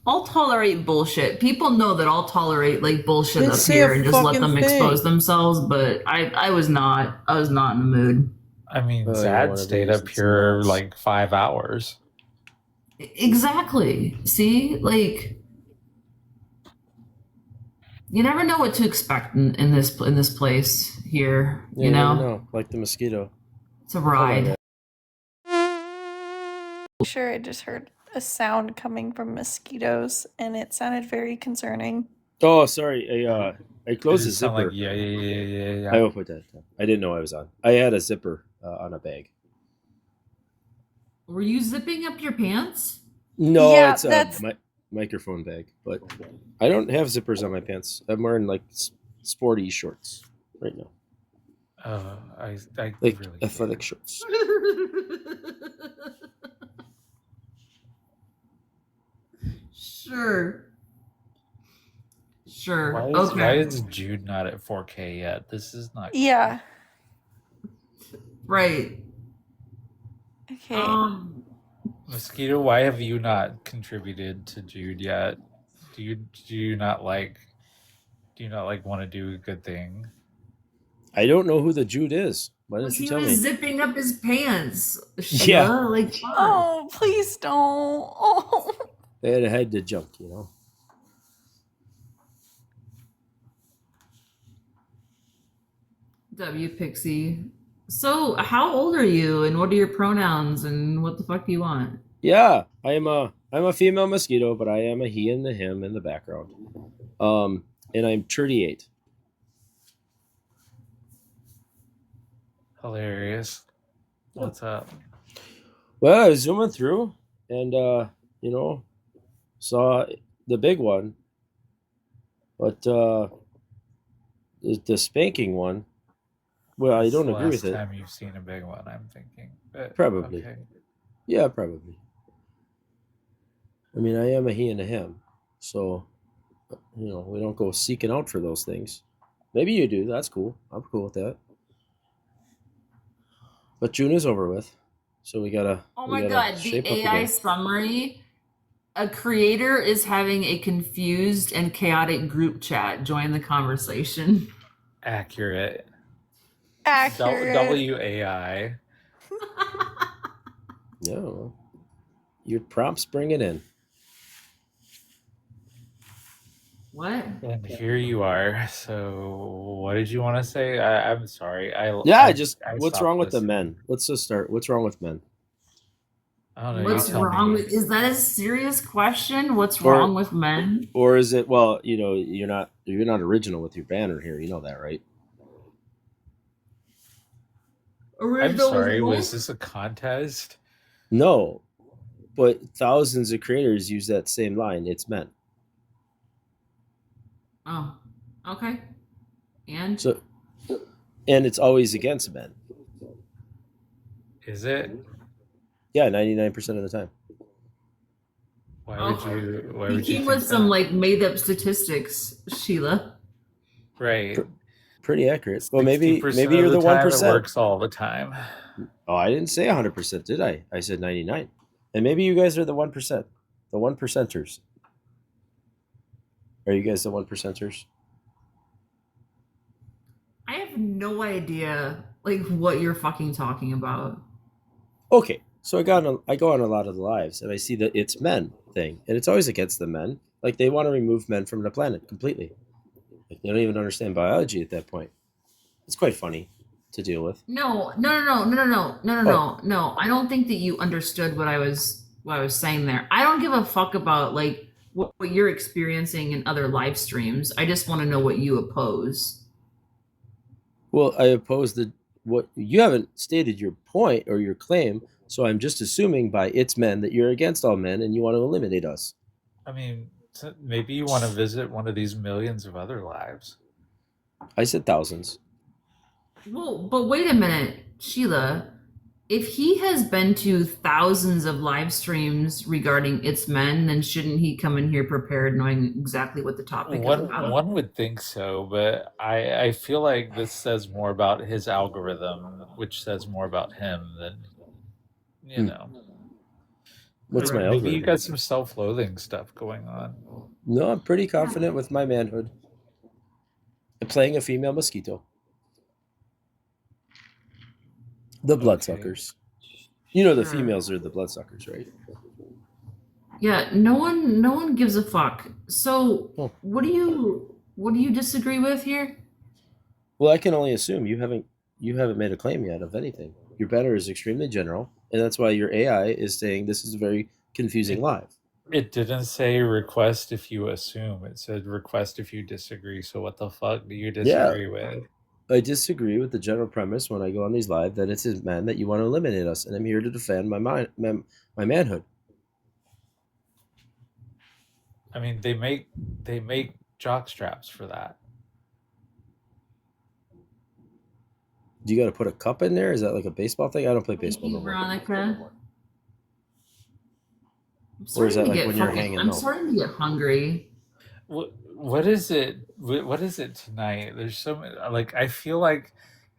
I'll tolerate bullshit. People know that I'll tolerate like bullshit Didn't up say here a and just let fucking them thing. expose themselves, but I was not in the mood. I mean, Oh, you're Zad one of stayed these. up It's here nuts. like 5 hours. Exactly. See, like you never know what to expect in this place here. Yeah, you know? never know. Like the mosquito. It's a ride. Sure, I just heard a sound coming from mosquitoes, and it sounded very concerning. Oh, sorry. I closed the It sound zipper. like yeah. I will put that down. I didn't know I was on. I had a zipper on a bag. Were you zipping up your pants? No, Yeah, it's a microphone bag, but I don't have zippers on my pants. I'm wearing like sporty shorts right now, I like really athletic shorts. Sure. Why is Jude not at 4K yet? This is not. Yeah. Right. Okay. Mosquito, why have you not contributed to Jude yet? Do you not like want to do a good thing? I don't know who the Jude is. Why didn't you He tell was me? zipping up his pants. Sheila, Yeah. like Oh, please don't. Oh. I had to jump, you know. W Pixie. So, how old are you, and what are your pronouns, and what the fuck do you want? Yeah, I'm a female mosquito, but I am a he and the him in the background. And I'm 38. Hilarious. What's up? Well, I was zooming through and saw the big one, but the spanking one. Well, I don't agree with it. Last time you've seen a big one, I'm thinking. But, Probably. Okay. Yeah, probably. I mean, I am a he and a him, so we don't go seeking out for those things. Maybe you do. That's cool. I'm cool with that. But June is over with, so we gotta. Oh my god, the shape up AI again. summary. A creator is having a confused and chaotic group chat. Join the conversation. Accurate. WAI. No. Your prompts bring it in. What? And here you are. So, what did you want to say? I'm sorry. What's wrong with the men? Let's just start. What's wrong with men? I don't know. What's wrong with? Is that a serious question? What's wrong with men? Or is it? Well, you're not original with your banner here. You know that, right? I'm sorry. Was this a contest? No, but thousands of creators use that same line. It's men. Oh, okay. And it's always against men. Is it? Yeah, 99% of the time. Why would you? He came with some like made up statistics, Sheila. Right. Pretty accurate. Well, maybe you're the 1%. It works all the time. Oh, I didn't say 100%, did I? I said 99. And maybe you guys are the 1%, the 1%ers. Are you guys the 1%ers? I have no idea like what you're fucking talking about. Okay, so I go on a lot of the lives and I see the it's men thing, and it's always against the men. Like they want to remove men from the planet completely. Like they don't even understand biology at that point. It's quite funny to deal with. No. I don't think that you understood what I was saying there. I don't give a fuck about like what you're experiencing in other live streams. I just want to know what you oppose. Well, I oppose what you haven't stated your point or your claim, so I'm just assuming by it's men that you're against all men and you want to eliminate us. I mean, maybe you want to visit one of these millions of other lives. I said thousands. Well, but wait a minute, Sheila. If he has been to thousands of live streams regarding It's Men, then shouldn't he come in here prepared, knowing exactly what the topic is about? One would think so, but I feel like this says more about his algorithm, which says more about him than, What's my Maybe you algorithm? got some self-loathing stuff going on. No, I'm pretty confident with my manhood. I'm playing a female mosquito. The bloodsuckers. You know the Sure. females are the bloodsuckers, right? Yeah, no one gives a fuck. So what do you disagree with here? Well, I can only assume you haven't made a claim yet of anything. Your banner is extremely general, and that's why your AI is saying this is very confusing live. It didn't say request if you assume. It said request if you disagree. So what the fuck do you disagree with? I disagree with the general premise when I go on these live that it's a man that you want to eliminate us, and I'm here to defend my manhood. I mean, they make jock straps for that. Do you got to put a cup in there? Is that like a baseball thing? I don't play baseball no more. Veronica. Or is that like when you're hanging I'm out? starting to get hungry. What is it? What is it tonight? There's so many. Like I feel like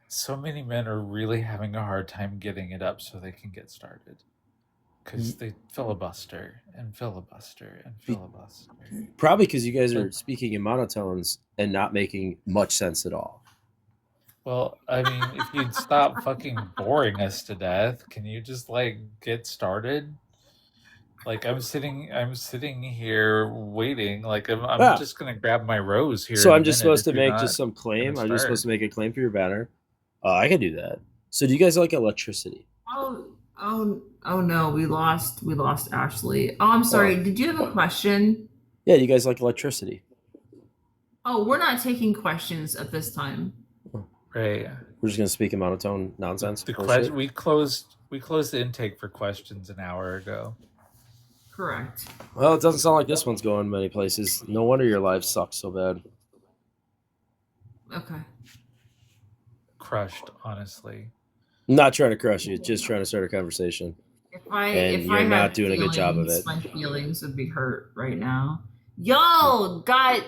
so many men are really having a hard time getting it up so they can get started because they filibuster and filibuster and filibuster. Probably because you guys are speaking in monotones and not making much sense at all. Well, I mean, if you'd stop fucking boring us to death, can you just like get started? Like I'm sitting here waiting. Like I'm just gonna grab my rose here. So I'm just supposed to make just some claim. I'm just supposed to make a claim for your banner. I can do that. So do you guys like electricity? Oh no, we lost Ashley. Oh, I'm sorry. Did you have a question? Yeah, you guys like electricity? Oh, we're not taking questions at this time. Right. We're just gonna speak in monotone nonsense. We closed the intake for questions an hour ago. Correct. Well, it doesn't sound like this one's going many places. No wonder your life sucks so bad. Okay. Crushed, honestly. I'm not trying to crush you, just trying to start a conversation. You're not doing a good job of it. My feelings would be hurt right now. Yo, got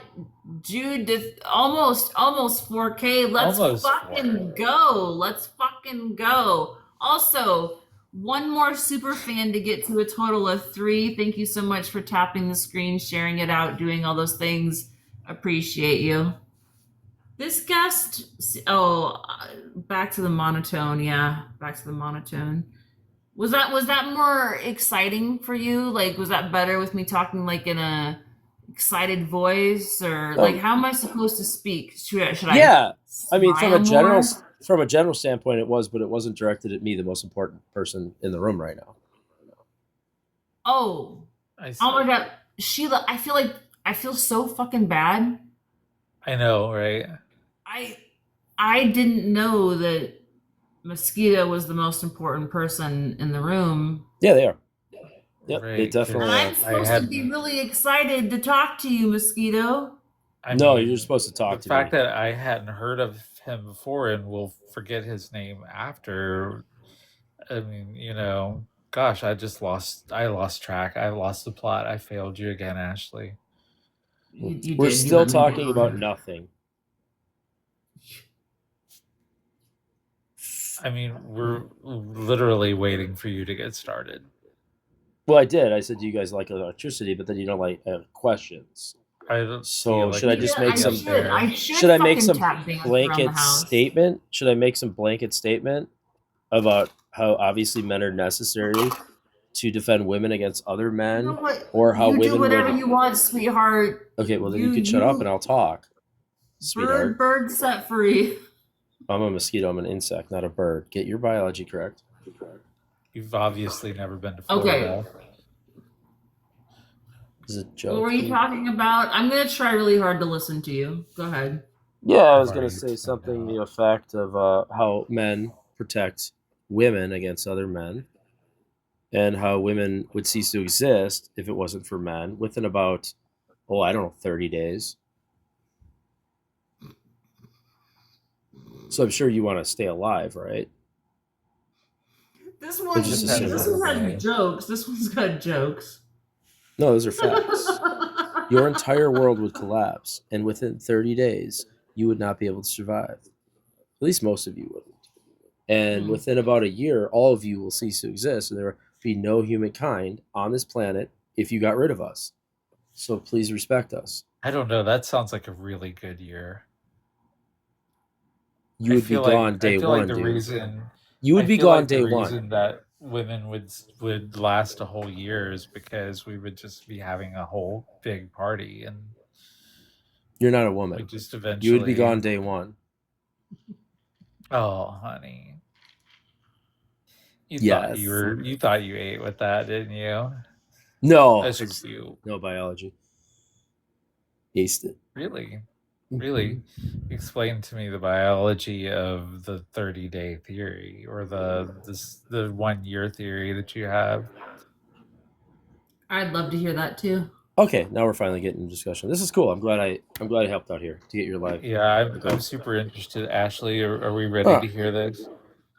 Jude almost 4K. Let's fucking go. Let's fucking go. Also, one more super fan to get to a total of 3. Thank you so much for tapping the screen, sharing it out, doing all those things. Appreciate you. This guest, back to the monotone. Yeah, back to the monotone. Was that more exciting for you? Like, was that better with me talking like in a excited voice, or like how am I supposed to speak? Should I? Yeah, I mean, from more? a general standpoint, it was, but it wasn't directed at me, the most important person in the room right now. Oh my god, Sheila! I feel so fucking bad. I know, right? I didn't know that Mosquito was the most important person in the room. Yeah, they are. Yep, right, they definitely are. I'm supposed to be really excited to talk to you, Mosquito. No, you're supposed to talk to me. The fact that I hadn't heard of him before and will forget his name after, I mean, gosh, I lost track. I lost the plot. I failed you again, Ashley. We're still talking about nothing. I mean, we're literally waiting for you to get started. Well, I did. I said, do you guys like electricity? But then you don't like questions. So should I just make some? Should I make some blanket statement? Should I make some blanket statement about how obviously men are necessary to defend women against other men, or how women do whatever you want, sweetheart. Okay, well then you can shut up and I'll talk, sweetheart. Bird set free. I'm a mosquito. I'm an insect, not a bird. Get your biology correct. You've obviously never been to Florida. Okay. This is a joke. What were you talking about? I'm going to try really hard to listen to you. Go ahead. Yeah, I was going to say something to the effect of how men protect women against other men, and how women would cease to exist if it wasn't for men within about, 30 days. So I'm sure you want to stay alive, right? This one has jokes. This one's got jokes. No, those are facts. Your entire world would collapse, and within 30 days, you would not be able to survive. At least most of you wouldn't. And within about a year, all of you will cease to exist, and there be no humankind on this planet if you got rid of us. So please respect us. I don't know. That sounds like a really good year. You would be gone day one, dude. Reason you would be gone day one. The reason that women would last a whole year is because we would just be having a whole big party, and you're not a woman. We just eventually you would be gone day one. Oh, honey, you thought you ate with that, didn't you? No, that's cute. No biology. Aced it. Really? Really? Explain to me the biology of the 30-day theory or the 1 year theory that you have. I'd love to hear that too. Okay, now we're finally getting into discussion. This is cool. I'm glad I helped out here to get your live. Yeah, I'm super interested. Ashley, are we ready to hear this?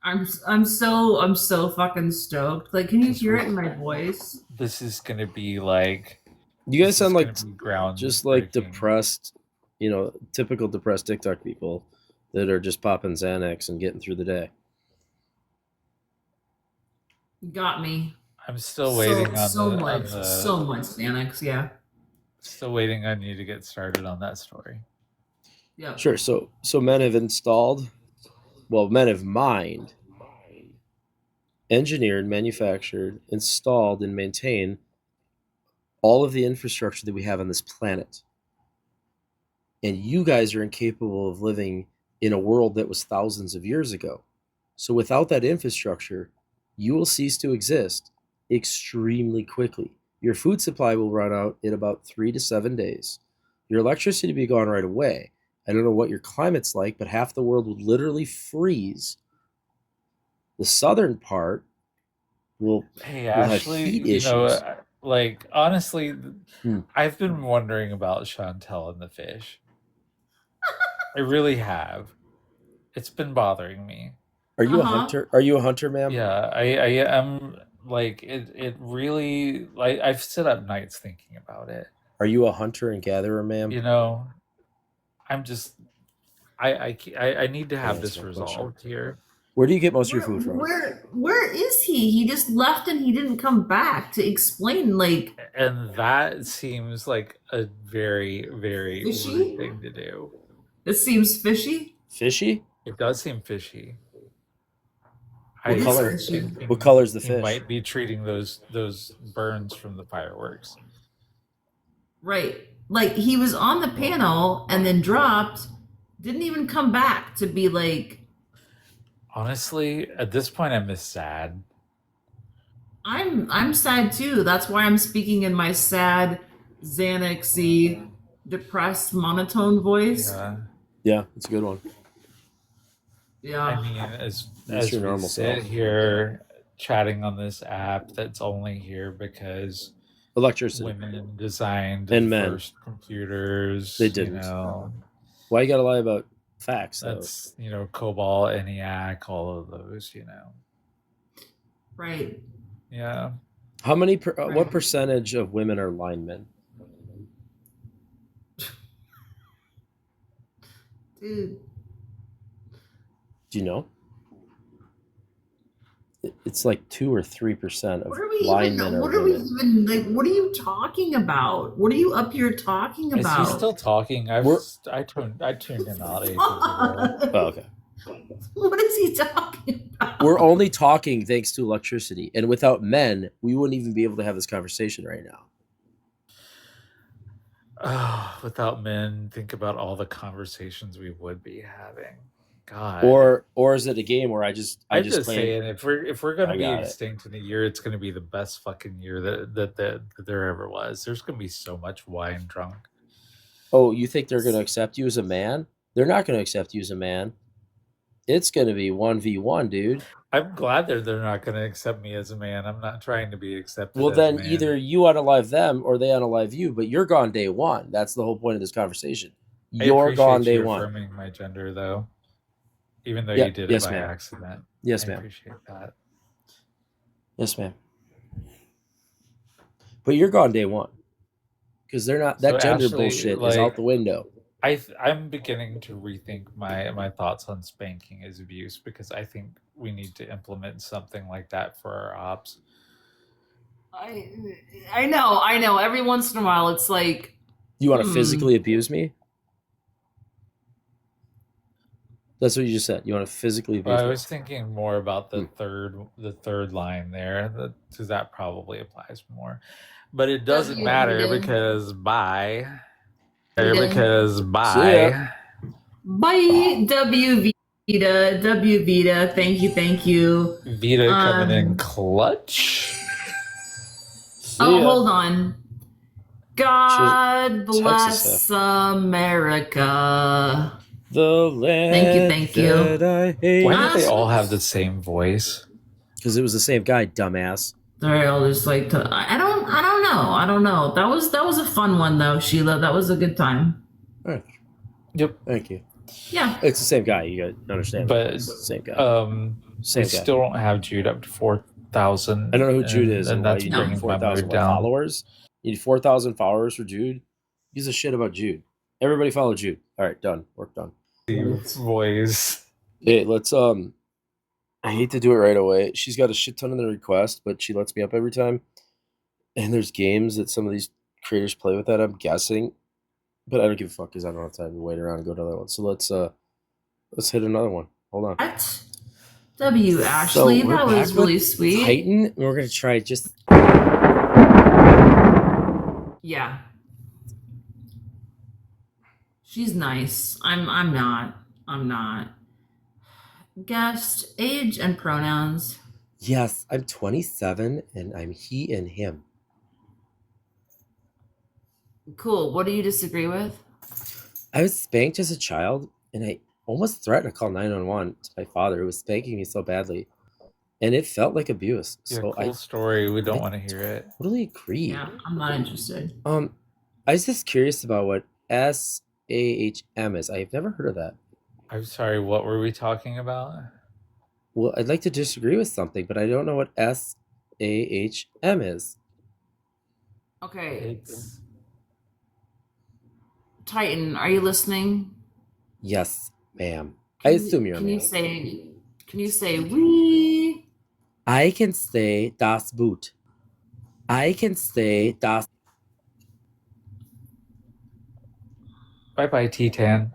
I'm so fucking stoked. Like, can you hear it in my voice? This is gonna be like, you guys sound like just like depressed, typical depressed TikTok people that are just popping Xanax and getting through the day. Got me. I'm still waiting on so much Xanax, yeah. Still waiting on you to get started on that story. Yeah. Sure. So men have men have mined, engineered, manufactured, installed, and maintained all of the infrastructure that we have on this planet. And you guys are incapable of living in a world that was thousands of years ago. So without that infrastructure, you will cease to exist extremely quickly. Your food supply will run out in about 3 to 7 days. Your electricity will be gone right away. I don't know what your climate's like, but half the world would literally freeze. The southern part will have heat issues. Honestly, I've been wondering about Chantel and the fish. I really have. It's been bothering me. Are you a hunter? Are you a hunter, ma'am? Yeah, I am. It really, I've sit up nights thinking about it. Are you a hunter and gatherer, ma'am? I'm just, I need to have this resolved here. Where do you get most of your food from? Where is he? He just left and he didn't come back to explain, And that seems like a very, very weird thing to do. It seems fishy? Fishy? It does seem fishy. What color's the fish? He might be treating those burns from the fireworks. Right. Like, he was on the panel and then dropped, didn't even come back to be like... Honestly, at this point, I'm just sad. I'm sad too. That's why I'm speaking in my sad, Xanax-y, depressed, monotone voice. Yeah, it's a good one. Yeah. I mean, as we sit here chatting on this app that's only here because electricity, women designed and the men first computers. They didn't. Why you gotta lie about facts? That's COBOL, ENIAC, all of those. Right. Yeah. How many? What percentage of women are linemen? Dude. Do you know? It's like 2 or 3% of linemen are women. What are you talking about? What are you up here talking about? Is he still talking? I tuned him out ages ago. Oh, okay. What is he talking about? We're only talking thanks to electricity, and without men, we wouldn't even be able to have this conversation right now. Oh, without men, think about all the conversations we would be having. God. Or is it a game where I'm just saying if we're gonna be extinct in a year, it's gonna be the best fucking year that there ever was. There's gonna be so much wine drunk. Oh, you think they're gonna accept you as a man? They're not gonna accept you as a man. It's gonna be 1v1, dude. I'm glad they're not gonna accept me as a man. I'm not trying to be accepted. Well, then either you unalive them or they unalive you, but you're gone day one. That's the whole point of this conversation. You're gone day one. Affirming my gender, though. Even though you did it by accident. Yes, ma'am. I appreciate that. Yes, ma'am. But you're gone day one. Because they're not that gender bullshit is out the window. I'm beginning to rethink my thoughts on spanking as abuse because I think we need to implement something like that for our ops. I know. Every once in a while, it's like, You want to physically abuse me? That's what you just said. You want to physically abuse Well, I me? was thinking more about the third line there, because that probably applies more. But it doesn't matter because bye. Because bye. Bye, W Vita. Thank you. Vita coming in clutch. Hold on. God bless America. The land Thank you. that I hate. Why do they all have the same voice? Because it was the same guy, dumbass. They're all just like, I don't know. That was a fun one though, Sheila. That was a good time. All right. Yep. Thank you. Yeah. It's the same guy. You gotta understand. But it's the same guy. They still don't have Jude up to 4,000. I don't know who Jude is, and that's bringing 4,000 down. followers. You need 4,000 followers for Jude. Gives a shit about Jude. Everybody follow Jude. All right, done. Work done. Voice. Hey, let's I hate to do it right away. She's got a shit ton in the request, but she lets me up every time. And there's games that some of these creators play with that, I'm guessing. But I don't give a fuck because I don't have time to wait around and go to another one. So let's hit another one. Hold on. What? W Ashley, that was really sweet. Titan, we're gonna try just Yeah. She's nice. I'm not. Guest, age, and pronouns. Yes, I'm 27 and I'm he and him. Cool. What do you disagree with? I was spanked as a child and I almost threatened to call 911 to my father who was spanking me so badly. And it felt like abuse. So cool story. We don't want to hear it. Totally agree. Yeah, I'm not interested. I was just curious about what SAHM is. I've never heard of that. I'm sorry, what were we talking about? Well, I'd like to disagree with something, but I don't know what SAHM is. Okay. Titan, are you listening? Yes, ma'am. I assume you're a ma'am. Can you say we? I can say das Boot. I can say das. Bye-bye, T-Tan.